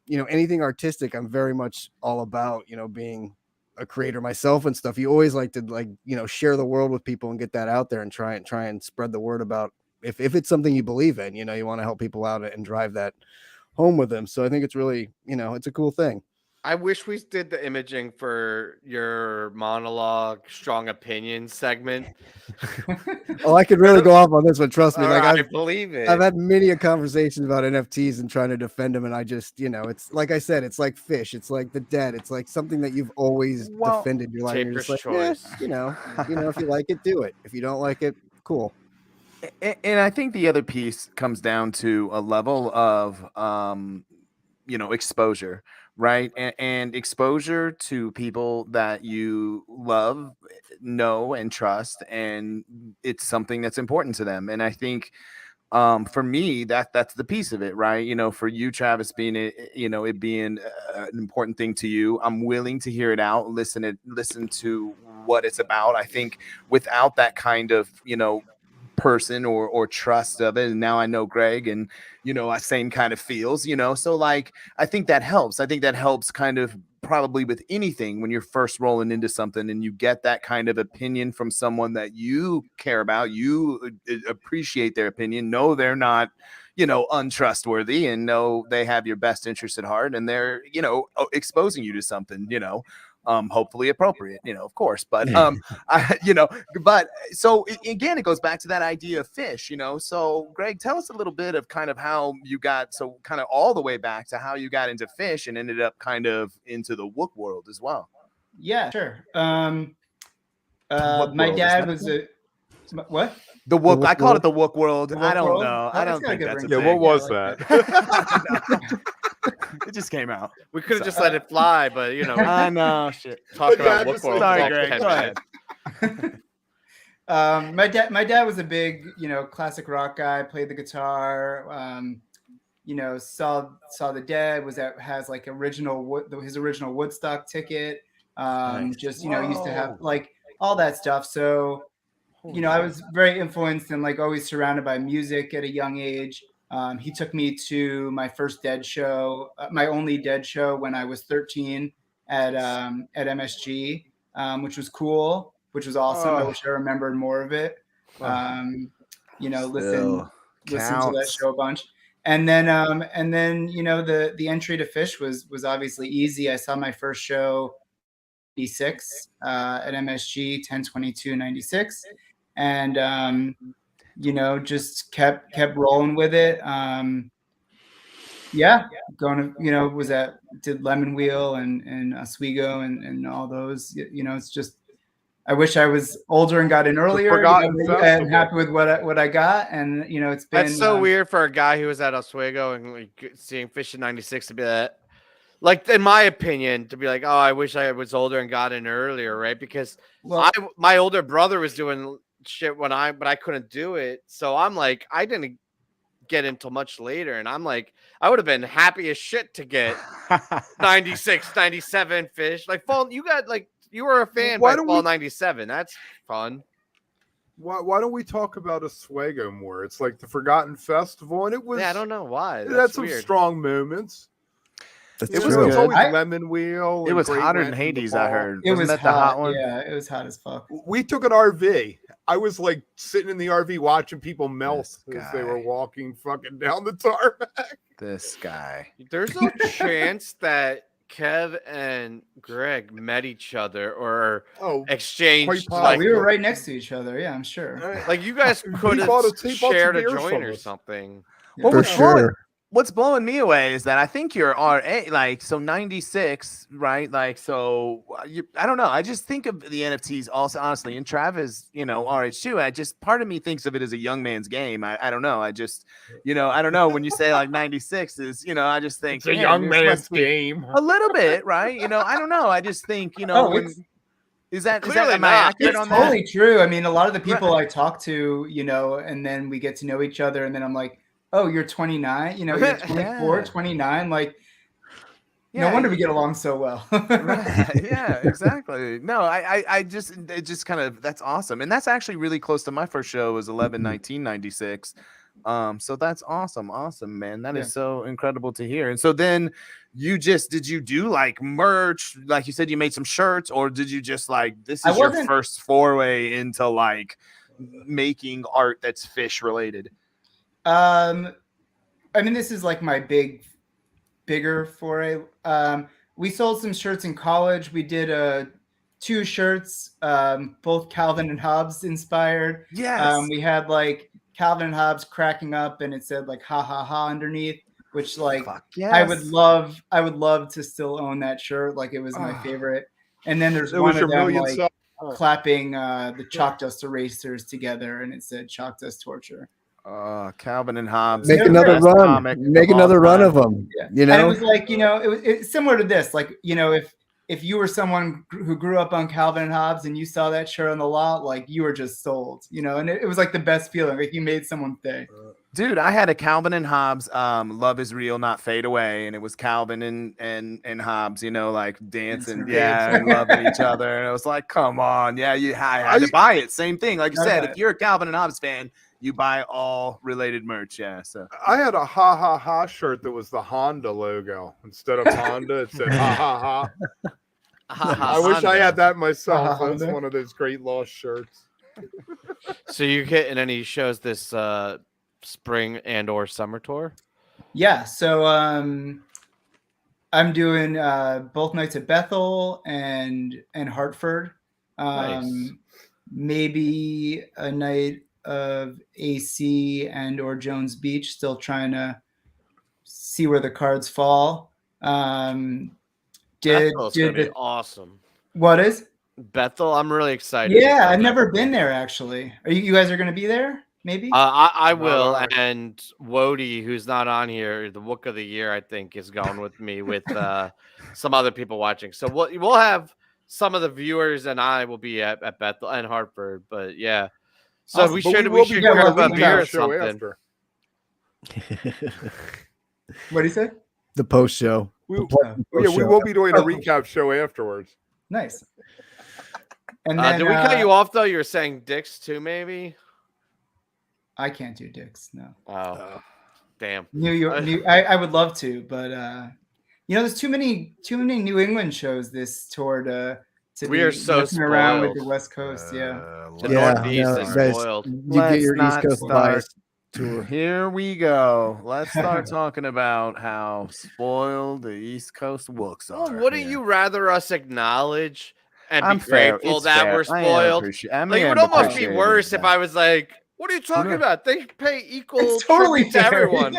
anything artistic. I'm very much all about, being a creator myself and stuff. You always like to share the world with people and get that out there and try and spread the word about if it's something you believe in, you want to help people out and drive that home with them. So I think it's really, it's a cool thing. I wish we did the imaging for your monologue, strong opinion segment. I could really go off on this one. Trust me. I believe it. I've had many conversations about NFTs and trying to defend them. And I just, it's like I said, it's like fish. It's like the dead. It's like something that you've always defended your life. You're just like, choice. If you like it, do it. If you don't like it, cool. And I think the other piece comes down to a level of, exposure. Right. And exposure to people that you love, know, and trust. And it's something that's important to them. And I think for me, that's the piece of it. Right. For you, Travis, being it being an important thing to you, I'm willing to hear it out, listen to what it's about. I think without that kind of, person or trust of it, and now I know Greg and same kind of feels, so like I think that helps kind of probably with anything when you're first rolling into something and you get that kind of opinion from someone that you care about, you appreciate their opinion, know they're not untrustworthy, and know they have your best interest at heart, and they're exposing you to something hopefully appropriate, of course, but but so again, it goes back to that idea of fish, so Greg, tell us a little bit of kind of how you got kind of all the way back to how you got into fish and ended up kind of into the wook world as well. Yeah, sure. My dad was what? The wook. I call it the wook world. I don't know. I don't think that's a thing. What was that? It just came out. We could have just let it fly, but you know, I know. Shit. talk But yeah, about just Wook World like- for Sorry, like Greg. 10 Go minutes. ahead. My dad was a big, classic rock guy, played the guitar, saw the Dead, has like his original Woodstock ticket. Nice. Just, used to have like all that stuff. So, I was very influenced and like always surrounded by music at a young age. He took me to my first Dead show, my only Dead show when I was 13 at MSG, which was cool, which was awesome. I wish I remembered more of it. Listen to that show a bunch. And then the entry to Fish was obviously easy. I saw my first show 96 at MSG 10/22/96, and just kept rolling with it. Did Lemon Wheel and Oswego and all those. It's just I wish I was older and got in earlier. Forgotten I'm Festival. happy with what I got, and it's been. That's so weird for a guy who was at Oswego and like, seeing Fish in '96 to be that. Like, in my opinion, to be like, oh, I wish I was older and got in earlier, right? Because my older brother was doing shit but I couldn't do it. So I'm like, I didn't get until much later. And I'm like, I would have been happy as shit to get 96, 97 Fish. Like, fall, you were a fan by fall 97. That's fun. Why don't we talk about Oswego more? It's like the Forgotten Festival, and it was. Yeah, I don't know why. It That's had some weird. strong moments. That's It true. was always Lemon Wheel. It and was Great hotter Rent than in the Hades, I fall. heard. It Wasn't was that the hot one? Yeah, it was hot as fuck. We took an RV. I was like sitting in the RV watching people melt This as they were guy. walking fucking down the tarmac. This guy. There's no chance that Kev and Greg met each other or Oh, exchanged quite like We were right next to each other. Yeah, I'm sure. Like you guys He could have bought some shared a beers joint from or us. something. Well, For what's blowing me away is that I think you're RA, like, so 96, right? Like, so I don't know. I just think of the NFTs also, honestly, and Travis, RH2. I just, part of me thinks of it as a young man's game. I don't know. I just, I don't know. When you say like 96 is, I just think It's a man, young this man's must be game. a little bit, right? I don't know. I just think, is that Clearly am I not. accurate It's on totally that? true. I mean, a lot of the people I talk to, and then we get to know each other, and then I'm like, oh, you're 29, you're 24, Yeah. 29. Like, Yeah, no wonder we get along so well. Right. Yeah, exactly. No, I just, it just kind of, that's awesome. And that's actually really close to my first show was 11/19/96. So that's awesome, man. That is so incredible to hear. And so then did you do like merch? Like you said, you made some shirts, or did you just like, this is your first foray into like making art that's Fish related? I mean, this is like my bigger foray. We sold some shirts in college. We did 2 shirts, both Calvin and Hobbes inspired. Yes. We had like Calvin and Hobbes cracking up, and it said like "ha ha ha" underneath, which like yes. I would love to still own that shirt. Like, it was my favorite. And then there's one of them like clapping the chalk dust erasers together, and it said "Chalk Dust Torture." Calvin and Hobbes. Make another run. Make another run of them. Yeah. And it was like, it's similar to this. Like, if you were someone who grew up on Calvin and Hobbes and you saw that shirt on the lot, like, you were just sold, and it was like the best feeling. Like, you made someone day. Dude, I had a Calvin and Hobbes, Love is Real, Not Fade Away. And it was Calvin and Hobbes, like dancing, and loving each other. And it was like, come on. Yeah, I had to buy it. Same thing. Like you said, if you're a Calvin and Hobbes fan, you buy all related merch. Yeah. So I had a ha ha ha shirt that was the Honda logo. Instead of Honda, it said ha ha ha. I wish I had that myself. That's one of those great lost shirts. So you hitting any shows this spring and or summer tour? Yeah. So I'm doing both nights at Bethel and Hartford. Nice. Maybe a night of AC and or Jones Beach. Still trying to see where the cards fall. Bethel's gonna be awesome. What is Bethel? I'm really excited. Yeah, I've never been there actually. You guys are going to be there? maybe. I Not will, on. and Wody, who's not on here, the Wook of the Year, I think, is going with me with some other people watching. So we'll have some of the viewers, and I will be at Bethel and Hartford. But yeah, so Awesome. we But should we will be doing grab a a beer recap or show something. after. What do you say? The post show. We Post-show. will be doing a recap show afterwards. Nice. And then Did we cut you off though? You were saying dicks too, maybe? I can't do dicks. No. Oh, damn. New York. I would love to, but there's too many New England shows this tour to We be are so messing around with spoiled. the West Coast. Yeah. The Northeast is guys, spoiled. You get your Let's East Coast not bias start. tour. Here we go. Let's start talking about how spoiled the East Coast Wooks are. Well, wouldn't here. you rather us acknowledge and I'm be fair. grateful It's that fair. we're spoiled? Like, it would almost be worse if I was like, "What are you talking about? They pay equal It's totally tribute to fair. everyone."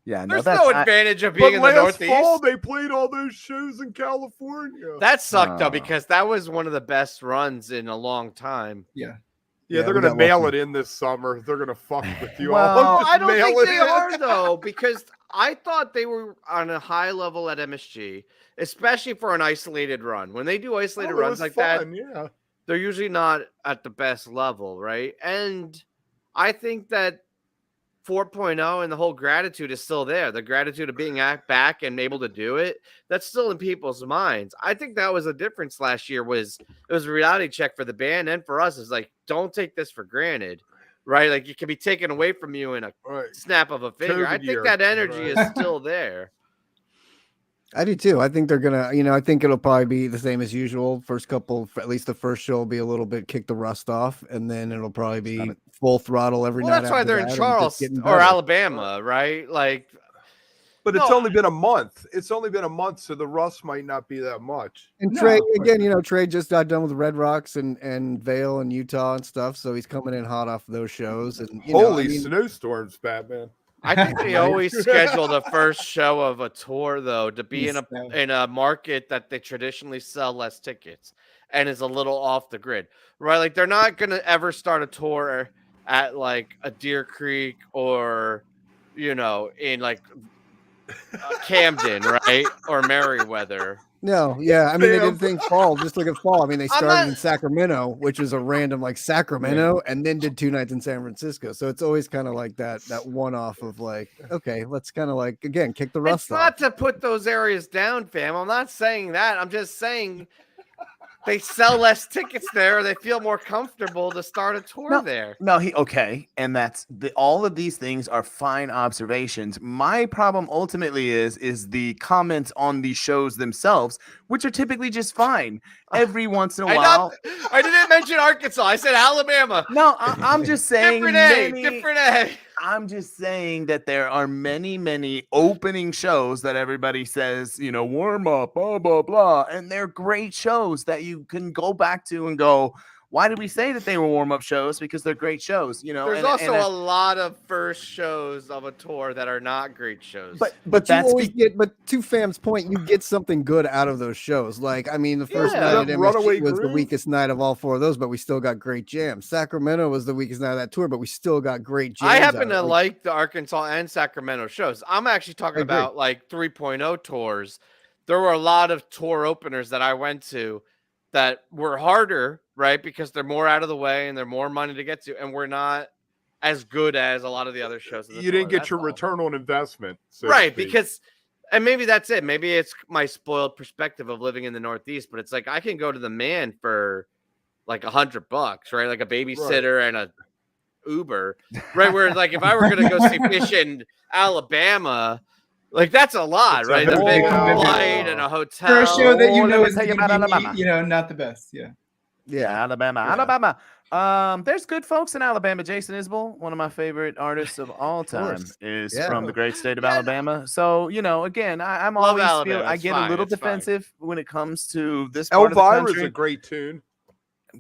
Yeah, no, There's that's no advantage of being But in the last fall Northeast. they played all those shows in California. That sucked though Oh. because that was one of the best runs in a long time. Yeah. Yeah, they're we gonna got mail lucky. it in this summer. They're gonna fuck with you Well, all. Well, Just I don't mail think it they in. are though, because I thought they were on a high level at MSG, especially for an isolated run. When they do isolated Oh, it runs was like that, fun, yeah. they're usually not at the best level, right? And I think that 4.0 and the whole gratitude is still there. The gratitude of being back and able to do it, that's still in people's minds. I think that was a difference last year. It was a reality check for the band and for us. Is like, don't take this for granted, right? Like it can be taken away from you in a Right. snap of a finger. I COVID think year. that energy Right. is still there. I do too. I think they're gonna, I think it'll probably be the same as usual. First couple, at least the first show will be a little bit kick the rust off, and then it'll probably be full throttle every Well, night. that's why after they're in that and just Charleston getting or better. Alabama, right? Like, But it's No, only been a month. It's only been a month, so the rust might not be that much. And No, Trey, of course again, Trey just got done with Red Rocks and Vale and Utah and stuff, so he's coming in hot off those shows. And Holy snowstorms, Batman. I think they always schedule the first show of a tour though to be in a market that they traditionally sell less tickets and is a little off the grid, right? Like they're not gonna ever start a tour at like a Deer Creek or in like Camden, right, or Merriweather. No, yeah. I mean, they did things fall, just like a fall. I mean, they started not- in Sacramento, which was a random like Sacramento, and then did 2 nights in San Francisco. So it's always kind of like that one off of like, okay, let's kind of like again kick the rust It's off. not to put those areas down, fam. I'm not saying that. I'm just saying they sell less tickets there. They feel more comfortable to start a tour there. No, okay, and that's all of these things are fine observations. My problem ultimately is the comments on these shows themselves, which are typically just fine. Every once in a while, I didn't mention Arkansas. I said Alabama. no, I'm just saying Different A. I'm just saying that there are many opening shows that everybody says, warm up, blah, blah, blah. And they're great shows that you can go back to and go, why did we say that they were warm up shows? Because they're great shows, There's also a lot of first shows of a tour that are not great shows. But you that's always get, but to Fam's point, you get something good out of those shows. Like, I mean, the first Yeah. night at Runaway MSG was the Groove. weakest night of all 4 of those, but we still got great jams. Sacramento was the weakest night of that tour, but we still got great jams. I out happen of to it. like the Arkansas and Sacramento shows. I'm actually talking agree. about like 3.0 tours. There were a lot of tour openers that I went to that were harder, right? Because they're more out of the way and they're more money to get to, and we're not as good as a lot of the other shows. In the You didn't tour, get your that's all. return on investment. so to Right, speak. because and maybe that's it. Maybe it's my spoiled perspective of living in the Northeast, but it's like I can go to the Man for like $100, right? Like a babysitter and a Uber, right? Where like if I were gonna go see Fish in Alabama, like that's a lot, It's a right? The whole big lot. flight and a hotel. For a show that let me is tell you gonna about be, Alabama. not the best. Yeah. Yeah, Alabama. There's good folks in Alabama. Jason Isbell, one of my favorite artists of all time, is Yeah. from the great state of Yeah. Alabama. So, again, I'm Love always Alabama. I It's get fine. a little It's fine. defensive when it comes to this part of the Elvira's country. a great tune.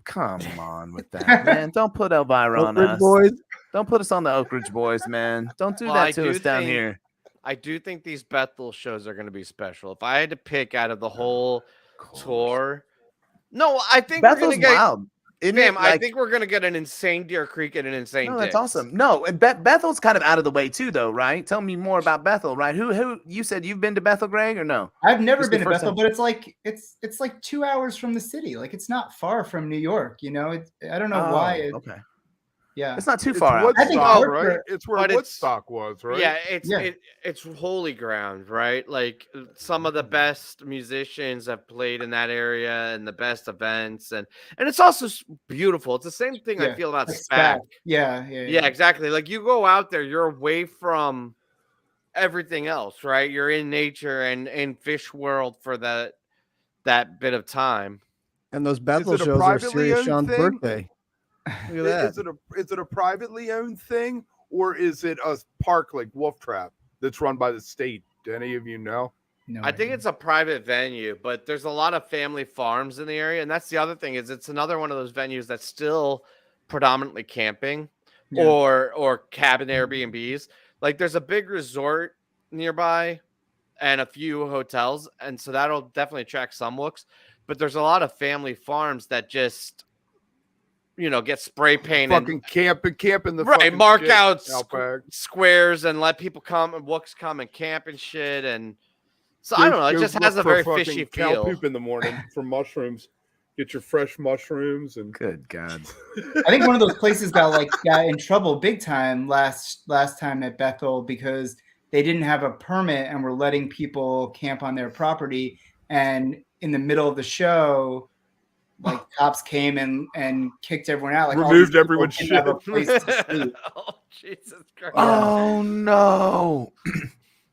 Come on with that, man. Don't put Elvira on Oak Ridge us. boys. Don't put us on the Oak Ridge boys, man. Don't do Well, that I to do us down think- here. I do think these Bethel shows are going to be special. If I had to pick out of the whole tour, no, I think we're Bethel's going to get. wild. Isn't Fam, it, I like, think we're gonna get an insane Deer Creek and an insane. no, that's Dick's. awesome. No, and Bethel's kind of out of the way too, though, right? Tell me more about Bethel, right? Who you said you've been to Bethel, Greg, or no? I've never This is the been to first Bethel, time? but it's like 2 hours from the city. Like it's not far from New York. You know, I don't know why. Okay, Yeah, it's not too It's far out. I think Woodstock, Hartford- right? It's where but it's- Woodstock was, right? Yeah, Yeah. it's holy ground, right? Like some of the best musicians have played in that area and the best events, and it's also beautiful. It's the same thing I Yeah, feel about like SPAC. Yeah, Yeah, exactly. Like you go out there, you're away from everything else, right? You're in nature and in fish world for that bit of time. And those Bethel it a shows are privately Serious owned Sean's thing? birthday. Look at that. Is it a privately owned thing, or is it a park like Wolf Trap that's run by the state? Do any of you know? No, I think it's a private venue, but there's a lot of family farms in the area, and that's the other thing is it's another one of those venues that's still predominantly camping Yeah. or cabin Airbnbs. Like there's a big resort nearby and a few hotels, and so that'll definitely attract some looks. But there's a lot of family farms that just get spray painted, Fucking camp in the right, fucking mark shit out back. squares and let people come and looks come and camp and shit. And so I don't know, it Go just look has a for very fucking fishy cow feel. poop in the morning for mushrooms. Get your fresh mushrooms and Good God. I think one of those places got in trouble big time last time at Bethel because they didn't have a permit and were letting people camp on their property. And in the middle of the show, like cops came and kicked everyone out. Like all removed these people everyone's didn't shit. have a place to sleep. Oh Jesus Christ! Oh no.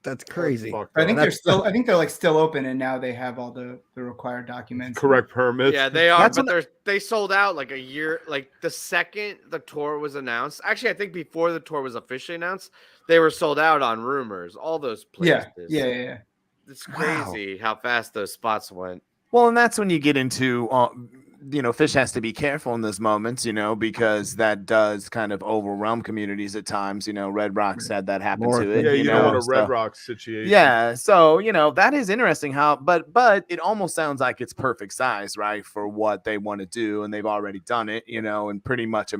That's crazy. Fucked I think up. they're still open, and now they have all the required documents. Correct permits. Yeah, they are, That's but they sold out like a year. Like the second the tour was announced, actually, I think before the tour was officially announced, they were sold out on rumors. All those places. Yeah. It's crazy how fast those spots went. Well, and that's when you get into, Fish has to be careful in those moments, because that does kind of overwhelm communities at times. Red Rocks had that happen More to it. Yeah, you don't want a so- Red Rocks situation. Yeah, so that is interesting how, but it almost sounds like it's perfect size, right, for what they want to do, and they've already done it, and pretty much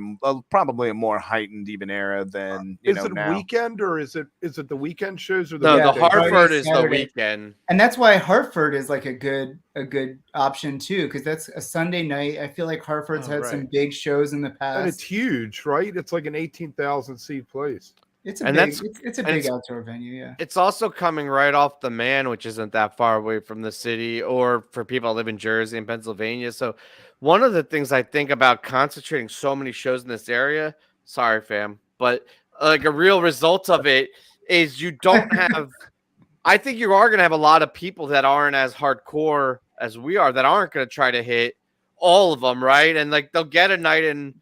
probably a more heightened even era than Is it now. weekend or is it the weekend shows or the No, Yeah, the weekday? Hartford Friday, is the Saturday. weekend. And that's why Hartford is like a good option too, because that's a Sunday night. I feel like Hartford's had some right. big shows in the And it's past. huge, right? It's like an 18,000 seat place. It's a and big, that's- it's a and big it's- outdoor venue. Yeah. It's also coming right off the Man, which isn't that far away from the city, or for people that live in Jersey and Pennsylvania. So one of the things I think about concentrating so many shows in this area, sorry, fam, but like a real result of it is you don't have, I think you are going to have a lot of people that aren't as hardcore as we are that aren't going to try to hit all of them, right? And like they'll get a night in,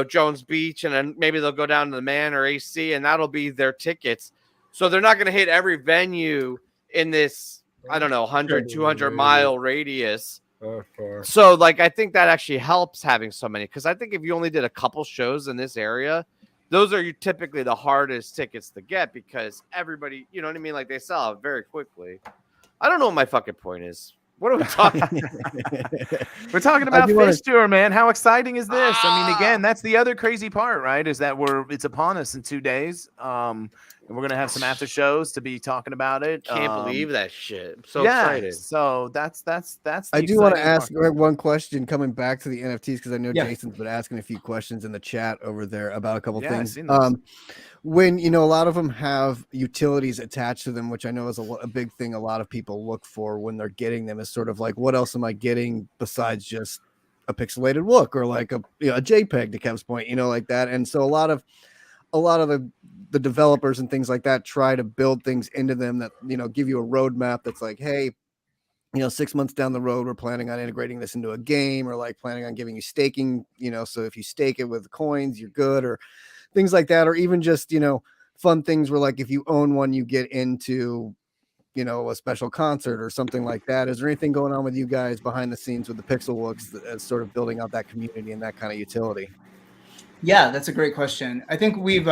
Jones Beach, and then maybe they'll go down to the Man or AC, and that'll be their tickets. So they're not going to hit every venue in this, I don't know, 100, 200 mile radius. Far. So like, I think that actually helps having so many, because I think if you only did a couple shows in this area, those are typically the hardest tickets to get because everybody, you know what I mean? Like they sell out very quickly. I don't know what my fucking point is. What are we talking? We're talking about do wanna- Fish Tour, man. How exciting is this? I mean, again, that's the other crazy part, right? Is that it's upon us in 2 days. And we're gonna have some after shows to be talking about it. Can't believe that shit. I'm so yeah, excited. So that's. The I do want to exciting ask part. Greg one question coming back to the NFTs because I know Yeah. Jason's been asking a few questions in the chat over there about a couple Yeah, I've things. seen those. When a lot of them have utilities attached to them, which I know is a big thing a lot of people look for when they're getting them, is sort of like, what else am I getting besides just a pixelated look or like a JPEG, to Kev's point, like that. And so a lot of the developers and things like that try to build things into them that give you a roadmap that's like, hey, 6 months down the road, we're planning on integrating this into a game, or like planning on giving you staking, so if you stake it with coins, you're good, or things like that, or even just, fun things where like if you own one, you get into, a special concert or something like that. Is there anything going on with you guys behind the scenes with the Pixelwooks as sort of building out that community and that kind of utility? Yeah, that's a great question. I think we've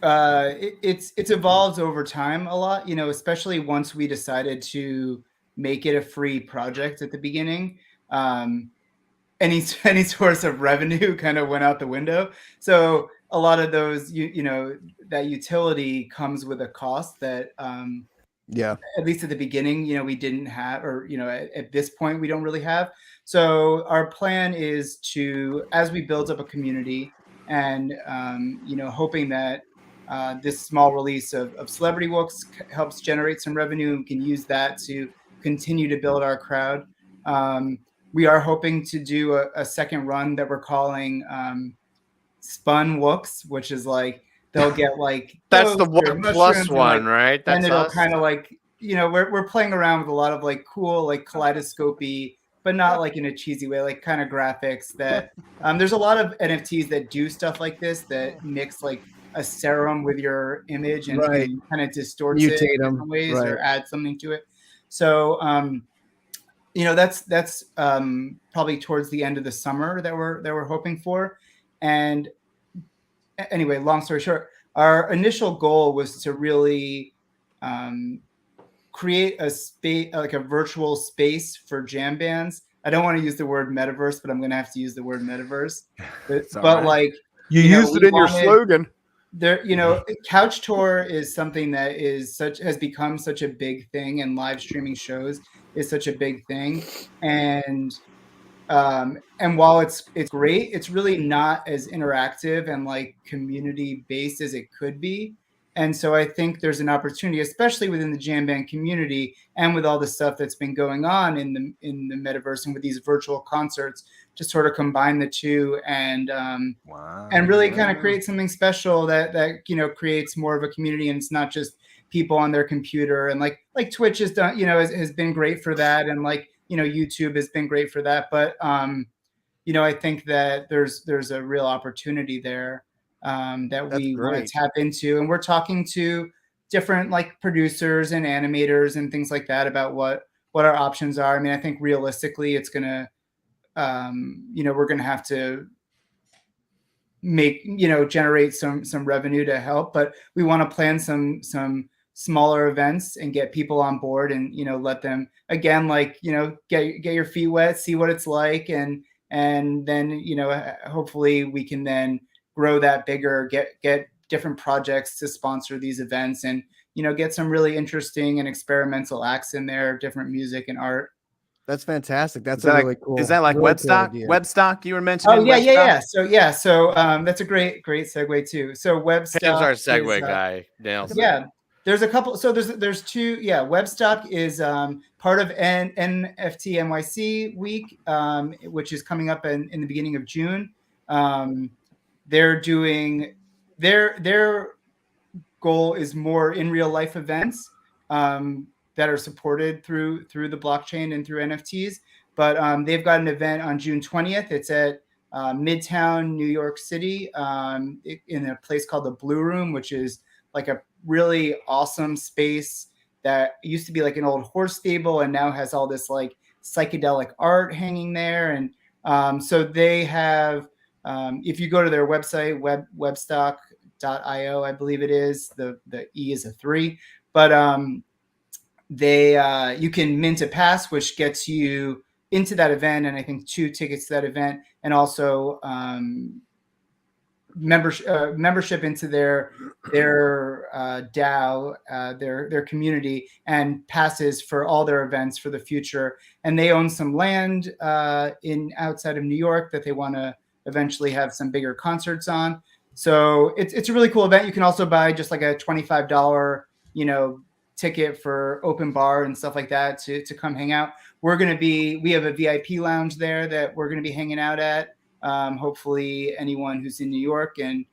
it's evolved over time a lot, especially once we decided to make it a free project at the beginning. any source of revenue kind of went out the window. So a lot of those, that utility comes with a cost that, Yeah. at least at the beginning, we didn't have, or, at this point, we don't really have. So our plan is to, as we build up a community and, hoping that this small release of Celebrity Wooks helps generate some revenue, and we can use that to continue to build our crowd. We are hoping to do a second run that we're calling Spun Wooks, which is like they'll get like That's the toast or wook+ mushrooms and, one, like, right? and That's it'll us. kind of like, we're playing around with a lot of like cool, like kaleidoscopy, but not like in a cheesy way, like kind of graphics that there's a lot of NFTs that do stuff like this, that mix like a serum with your image and, Right. and kind of distorts Mutate it in them, different ways, right. or add something to it. So that's probably towards the end of the summer that we're hoping for. And anyway, long story short, our initial goal was to really create a space, like a virtual space for jam bands. I don't want to use the word metaverse, but I'm going to have to use the word metaverse. But like, you used it in your slogan. There, Couch Tour is something that has become such a big thing, and live streaming shows is such a big thing. And while it's great, it's really not as interactive and like community based as it could be. And so I think there's an opportunity, especially within the jam band community and with all the stuff that's been going on in the metaverse and with these virtual concerts, to sort of combine the two and really kind of create something special that creates more of a community, and it's not just people on their computer. And like Twitch has done, has been great for that, and like YouTube has been great for that. But I think that there's a real opportunity there that we want to tap into, and we're talking to different like producers and animators and things like that about what our options are. I mean, I think realistically, it's gonna we're gonna have to make generate some revenue to help, but we want to plan some smaller events and get people on board, and let them again, like get your feet wet, see what it's like, and then hopefully we can then grow that bigger, get different projects to sponsor these events, and get some really interesting and experimental acts in there, different music and art. That's fantastic. That's really cool. Is that like really Webstock? Cool Webstock you were mentioning? Oh yeah. So that's a great segue too. So Webstock. Tim's our segue guy. Nails yeah. There's a couple. So there's two. Yeah, Webstock is part of NFT NYC week, which is coming up in the beginning of June. They're doing their goal is more in real life events that are supported through the blockchain and through NFTs. But they've got an event on June 20th. It's at Midtown, New York City, in a place called the Blue Room, which is like a really awesome space that used to be like an old horse stable and now has all this like psychedelic art hanging there. And so they have, if you go to their website, webstock.io, I believe it is, the E is a 3, but you can mint a pass, which gets you into that event, and I think 2 tickets to that event, and also membership into their DAO, their community, and passes for all their events for the future. And they own some land in outside of New York that they want to eventually have some bigger concerts on. So it's a really cool event. You can also buy just like a $25 ticket for open bar and stuff like that to come hang out. We have a VIP lounge there that we're going to be hanging out at. Hopefully anyone who's in New York and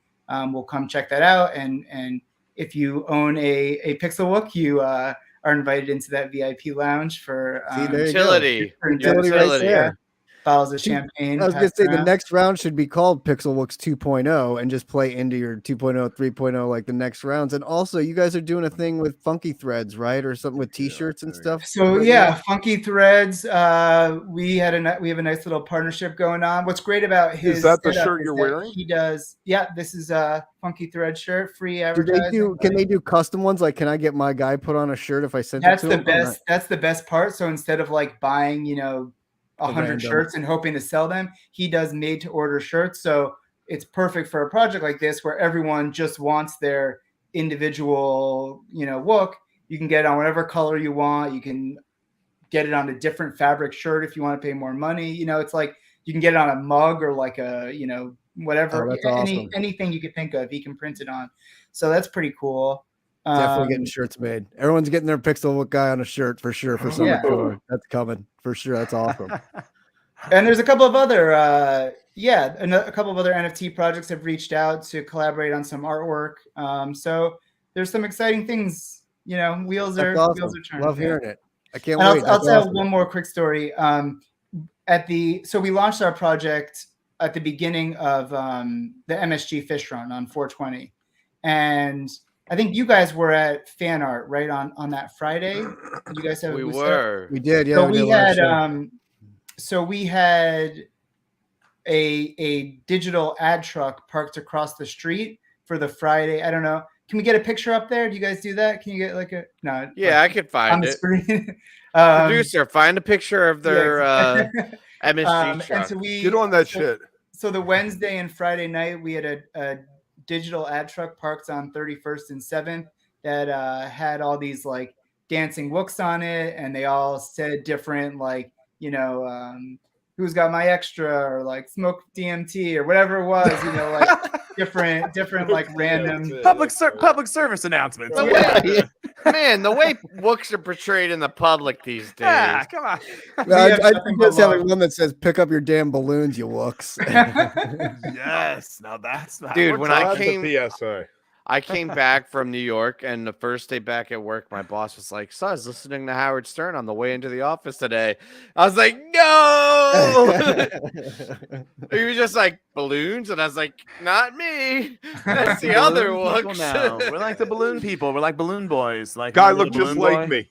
will come check that out. And if you own a Pixelwook, you are invited into that VIP lounge for utility. Right there. Bottles of champagne. I was going to say the next round should be called Pixelwooks 2.0 and just play into your 2.0, 3.0, like the next rounds. And also you guys are doing a thing with Funky Threads, right? Or something with t-shirts and stuff. So yeah, Funky Threads. We have a nice little partnership going on. What's great about his is that the shirt you're wearing? He does. Yeah, this is a Funky Thread shirt, free advertising. Can they do custom ones? Like, can I get my guy put on a shirt if I send it to him? That's the best part. So instead of like buying, 100 random. shirts and hoping to sell them. He does made to order shirts. So it's perfect for a project like this where everyone just wants their individual, wook. You can get it on whatever color you want. You can get it on a different fabric shirt if you want to pay more money. It's like you can get it on a mug or like a, whatever, Oh, that's awesome. anything you could think of, he can print it on. So that's pretty cool. Definitely getting shirts made. Everyone's getting their Pixelwook guy on a shirt for sure for summer tour. That's coming for sure. That's awesome. And there's a couple of other, a couple of other NFT projects have reached out to collaborate on some artwork. So there's some exciting things. Wheels are turning. Love hearing it. I can't wait. I'll tell one more quick story. So we launched our project at the beginning of the MSG Fish Run on 420, and I think you guys were at Fan Art right on that Friday. Did you guys have? We were. We did. Yeah. So we had a digital ad truck parked across the street for the Friday. I don't know. Can we get a picture up there? Do you guys do that? Can you get like a no? Yeah, I could find it. Screen. Producer, find a picture of their MSG truck. And so Get on that shit. So the Wednesday and Friday night, we had a digital ad truck parked on 31st and 7th that had all these like dancing wooks on it, and they all said different like who's got my extra or like smoke DMT or whatever it was, like different like random public service announcements. Man, the way wooks are portrayed in the public these days. Yeah, come on. I think that's having one that says "Pick up your damn balloons, you wooks." Yes, now that's not. Dude, when I came, PSA. I came back from New York, and the first day back at work, my boss was like, "So I was listening to Howard Stern on the way into the office today." I was like, "No!" He was just like, "Balloons?" And I was like, "Not me. That's the other wooks." Now. We're like the balloon people. We're like balloon boys. Like Guy looked just like me.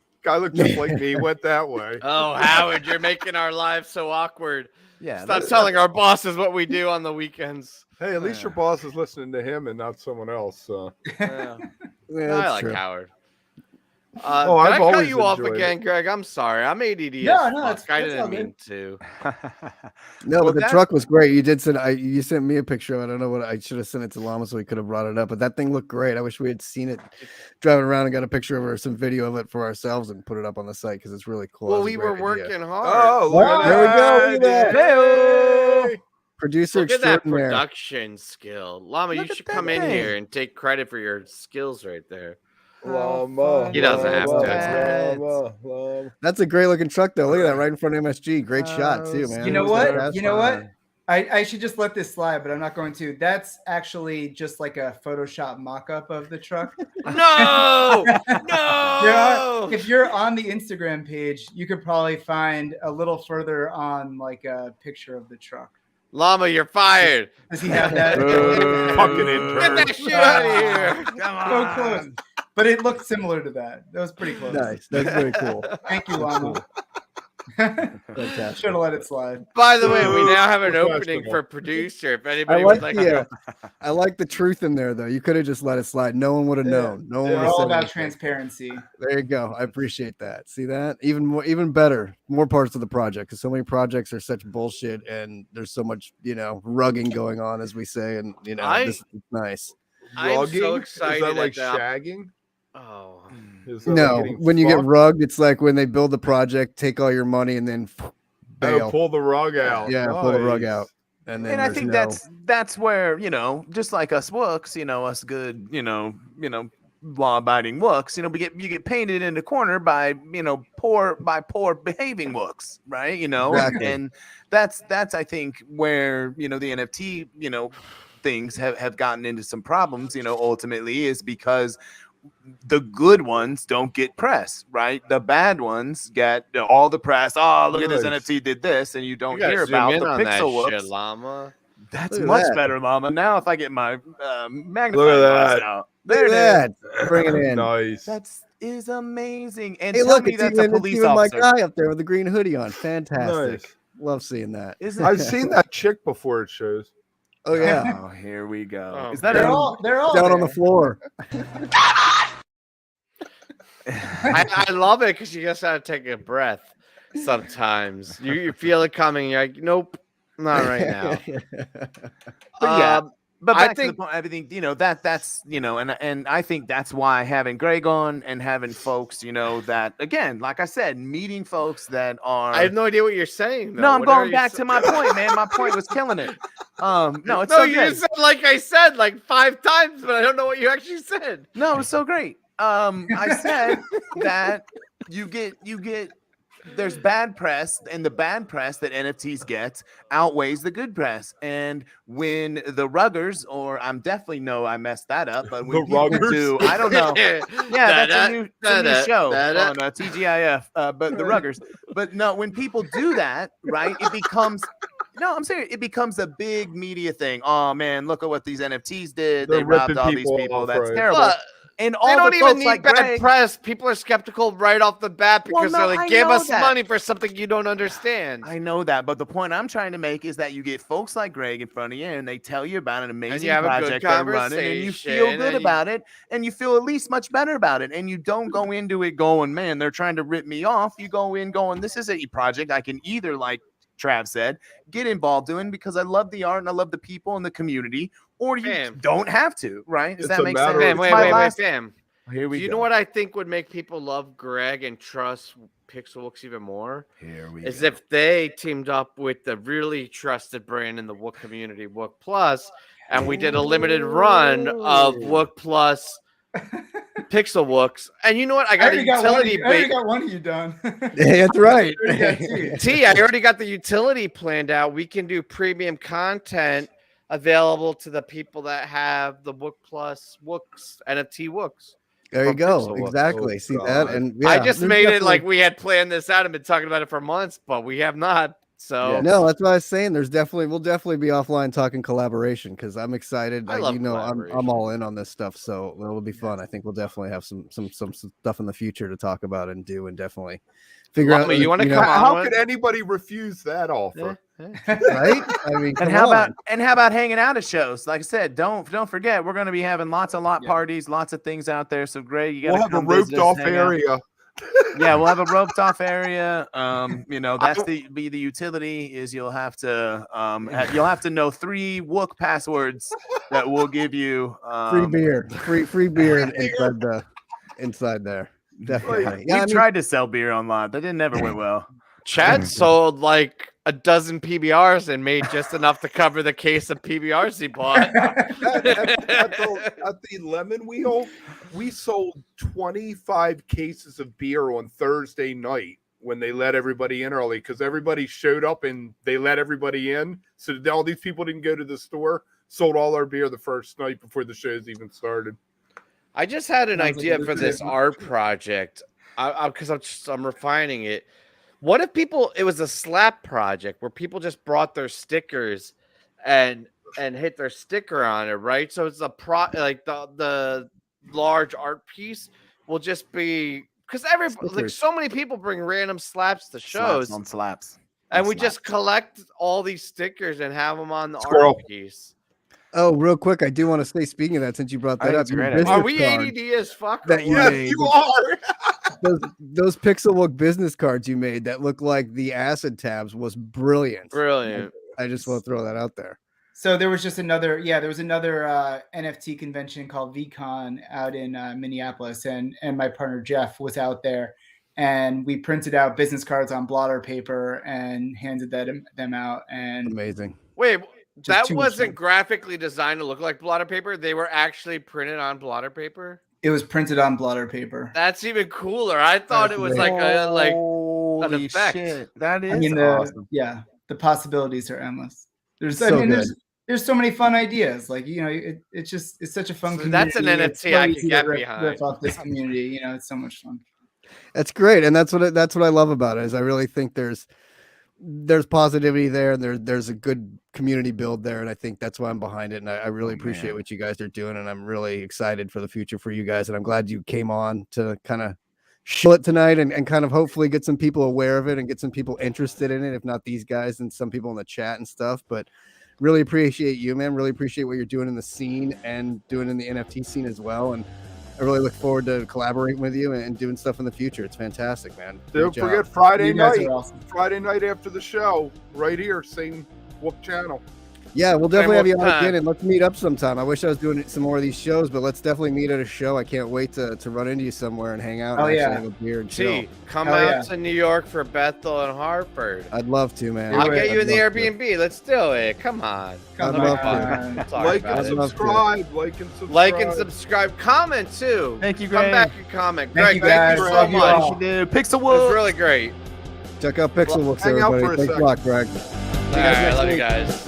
He went that way. Oh, Howard, you're making our lives so awkward. Yeah. Stop telling our bosses what we do on the weekends. Hey, at least your boss is listening to him and not someone else. So. Yeah. Yeah, I like true. Howard. I've did I cut always you off enjoyed again, Greg? I'm sorry. I'm ADD. No, as fuck. I that's all didn't mean to. No, Well, but the truck was great. You did send. You sent me a picture of it. I don't know what I should have sent it to Llama so we could have brought it up. But that thing looked great. I wish we had seen it driving around and got a picture of it or some video of it for ourselves and put it up on the site because it's really cool. Well, It was we a were great idea. working hard. Oh, look at There we go. Look at that. Hey. Producer Look at that extraordinaire. production skill. Llama, Look you at should that come in thing. here and take credit for your skills right there. Llama, He doesn't have to. Llama. That's a great looking truck though. Look at that right in front of MSG. Great shot too, man. You know It was what? fantastic. You know what? I should just let this slide, but I'm not going to. That's actually just like a Photoshop mock-up of the truck. No! No! If you're on the Instagram page, you could probably find a little further on like a picture of the truck. Llama, you're fired. Does he have that? Fucking intern. Get that shit out of here. So close. But it looked similar to that. That was pretty close. Nice. That's very cool. Thank you, Llama. Fantastic. Should have let it slide. By the way, we now have an Professional. opening for producer. If I anybody like would like the to. I like the truth in there though. You could have just let it slide. No one would have known. No one would We're have all said about anything. transparency. There you go. I appreciate that. See that? Even better. More parts of the project because so many projects are such bullshit and there's so much, rugging going on as we say, and this is nice. I'm so Rugging? excited Is that like at the- shagging? Oh. Is that No, like getting when you get fucked? rugged, it's like when they build the project, take all your money, and then bail. Pull the rug out. Yeah, pull the rug Nice. out. And then And I there's think no- that's where, just like us wooks, us good, law-abiding wooks, you get painted in the corner by poor behaving wooks, right? Exactly. And that's I think where the NFT things have gotten into some problems, ultimately is because the good ones don't get press, right? The bad ones get all the press. Oh, look at this Nice. NFT did this, and you don't You gotta hear zoom about in the on that Pixelwooks. shit, Llama. That's Look at much that. better, Llama. Now, if I get my magnifying Look at glass that. out, Look there at it is. that. Bring it in. Nice. That is amazing. And Hey, tell look, me it's that's even, a police it's even officer. my guy up there with the green hoodie on. Fantastic. Nice. Love seeing that. Isn't I've seen that chick before it shows. Oh yeah. Oh, here we go. Oh, Is that They're a all Down on there. the floor. I love it because you just got to take a breath. Sometimes you feel it coming. You're like, nope, not right now. But yeah, but I back to the think point, everything, that's and I think that's why having Greg on and having folks, that again, like I said, meeting folks that are. I have no idea what you're saying. Though. No, I'm What are going you back sa- to my point, man. My point was killing it. No, it's No, so you good. just said like I said like 5 times, but I don't know what you actually said. No, it was so great. I said that you get there's bad press, and the bad press that NFTs get outweighs the good press. And when the ruggers, or I messed that up, but when The people ruggers? do, I don't know. Yeah, that's a new show on TGIF. But the ruggers. But no, when people do that, right, it becomes. No, I'm serious. It becomes a big media thing. Oh man, look at what these NFTs did. They're They robbed ripping all these people people. off, That's right. terrible. But And they all don't the even folks need like bad Greg, press. People are skeptical right off the bat because Well, no, they're like, I give know us that. money for something you don't understand. I know that, but the point I'm trying to make is that you get folks like Greg in front of you, and they tell you about an amazing have a good project they're running, and you feel conversation, good and about it, and you feel at least much better about it, and you don't go into it going, man, they're trying to rip me off. You go in going, this is a project I can either, like Trav said, get involved in because I love the art and I love the people and the community, or you Fam. don't have to, right? Does It's that a make matter sense? of- Fam, It's my wait, last- fam. Here we Do you go. know what I think would make people love Greg and trust Pixelwooks even more? Here we Is go. if they teamed up with the really trusted brand in the Wook community, wook+, and we did a limited run of wook+ Pixelwooks. And you know what? I got a utility I already got one of you done. That's right. I already got two. T, I already got the utility planned out. We can do premium content available to the people that have the wook+ Wooks, NFT Wooks. There you from go. Pixelwooks. Exactly. Oh, See God. that? And I yeah, just there's made it definitely- like we had planned this out and been talking about it for months, but we have not. So Yeah. No, that's what I was saying. We'll definitely be offline talking collaboration because I'm excited. I love I'm collaboration. all in on this stuff, so it'll be fun. I think we'll definitely have some stuff in the future to talk about and do, and definitely figure out. Lummy, you wanna know, come How on could anybody refuse that offer? right? I mean, And come how on. about hanging out at shows? Like I said, don't forget we're going to be having lots of parties, lots of things out there. So Greg, you got We'll to have a come roped visit us, off hang out. area. Yeah, we'll have a roped off area. That's the utility is you'll have to know 3 Wook passwords that will give you free beer, free beer inside there. Definitely. We tried to sell beer online. That never went well. Chad sold like a dozen PBRs and made just enough to cover the case of PBRs he bought. At the Lemon Wheel, we sold 25 cases of beer on Thursday night when they let everybody in early because everybody showed up and they let everybody in. So all these people didn't go to the store, sold all our beer the first night before the shows even started. I just had an Sounds like idea a for good this idea. art project because I'm refining it. What if it was a slap project where people just brought their stickers and hit their sticker on it, right? So it's like the large art piece will just be because like so many people bring random slaps to shows, Slaps on slaps. and we just collect all these stickers and have them on the Squirrel. art piece. Oh, real quick, I do want to say, speaking of that, since you brought I that think up, it's a your great idea. Are business we card ADD as fuck? or that you what? made, You are. those Pixelwook business cards you made that look like the acid tabs was brilliant. Brilliant. I just want to throw that out there. So there was another NFT convention called VCon out in Minneapolis, and my partner Jeff was out there, and we printed out business cards on blotter paper and handed them out. And Amazing. Wait, Just that too much wasn't fun. graphically designed to look like blotter paper. They were actually printed on blotter paper. it was printed on blotter paper. That's even cooler. I thought it was great. like Holy effect. shit. That is I mean, awesome. the possibilities are endless. There's So so many fun ideas. Like, it's such a fun So community. that's an It's NFT so I could easy to get riff behind. off this community. It's so much fun. That's great, and that's what I love about it. Is I really think there's positivity there, and there's a good community build there, and I think that's why I'm behind it. And I really appreciate what you guys are doing, and I'm really excited for the future for you guys. And I'm glad you came on to kind of show it tonight and kind of hopefully get some people aware of it and get some people interested in it. If not these guys, and some people in the chat and stuff. But really appreciate you, man. Really appreciate what you're doing in the scene and doing in the NFT scene as well. And I really look forward to collaborating with you and doing stuff in the future. It's fantastic, man. Don't Great job. forget Friday You guys night. are awesome. Friday night after the show, right here, same Wook channel. Yeah, we'll definitely have you on time. again, and let's meet up sometime. I wish I was doing some more of these shows, but let's definitely meet at a show. I can't wait to run into you somewhere and hang out and Oh, actually yeah. have a beer and chill. T, come Hell out yeah. to New York for Bethel and Hartford. I'd love to, man. I'll Do get it. you in the I'd love to. Airbnb. Let's do it. Come on. Come I'd love on. Let's talk Like about and it. love to. subscribe. Like and subscribe. Like and subscribe. Comment too. Thank you, Come Greg. back and comment. Thank Greg, you, guys. thank you so Love you much. all. It Pixelwooks. was really great. Check out Pixelwooks, Hang out for everybody. a Thanks a second. lot, Greg. All right, I love you guys.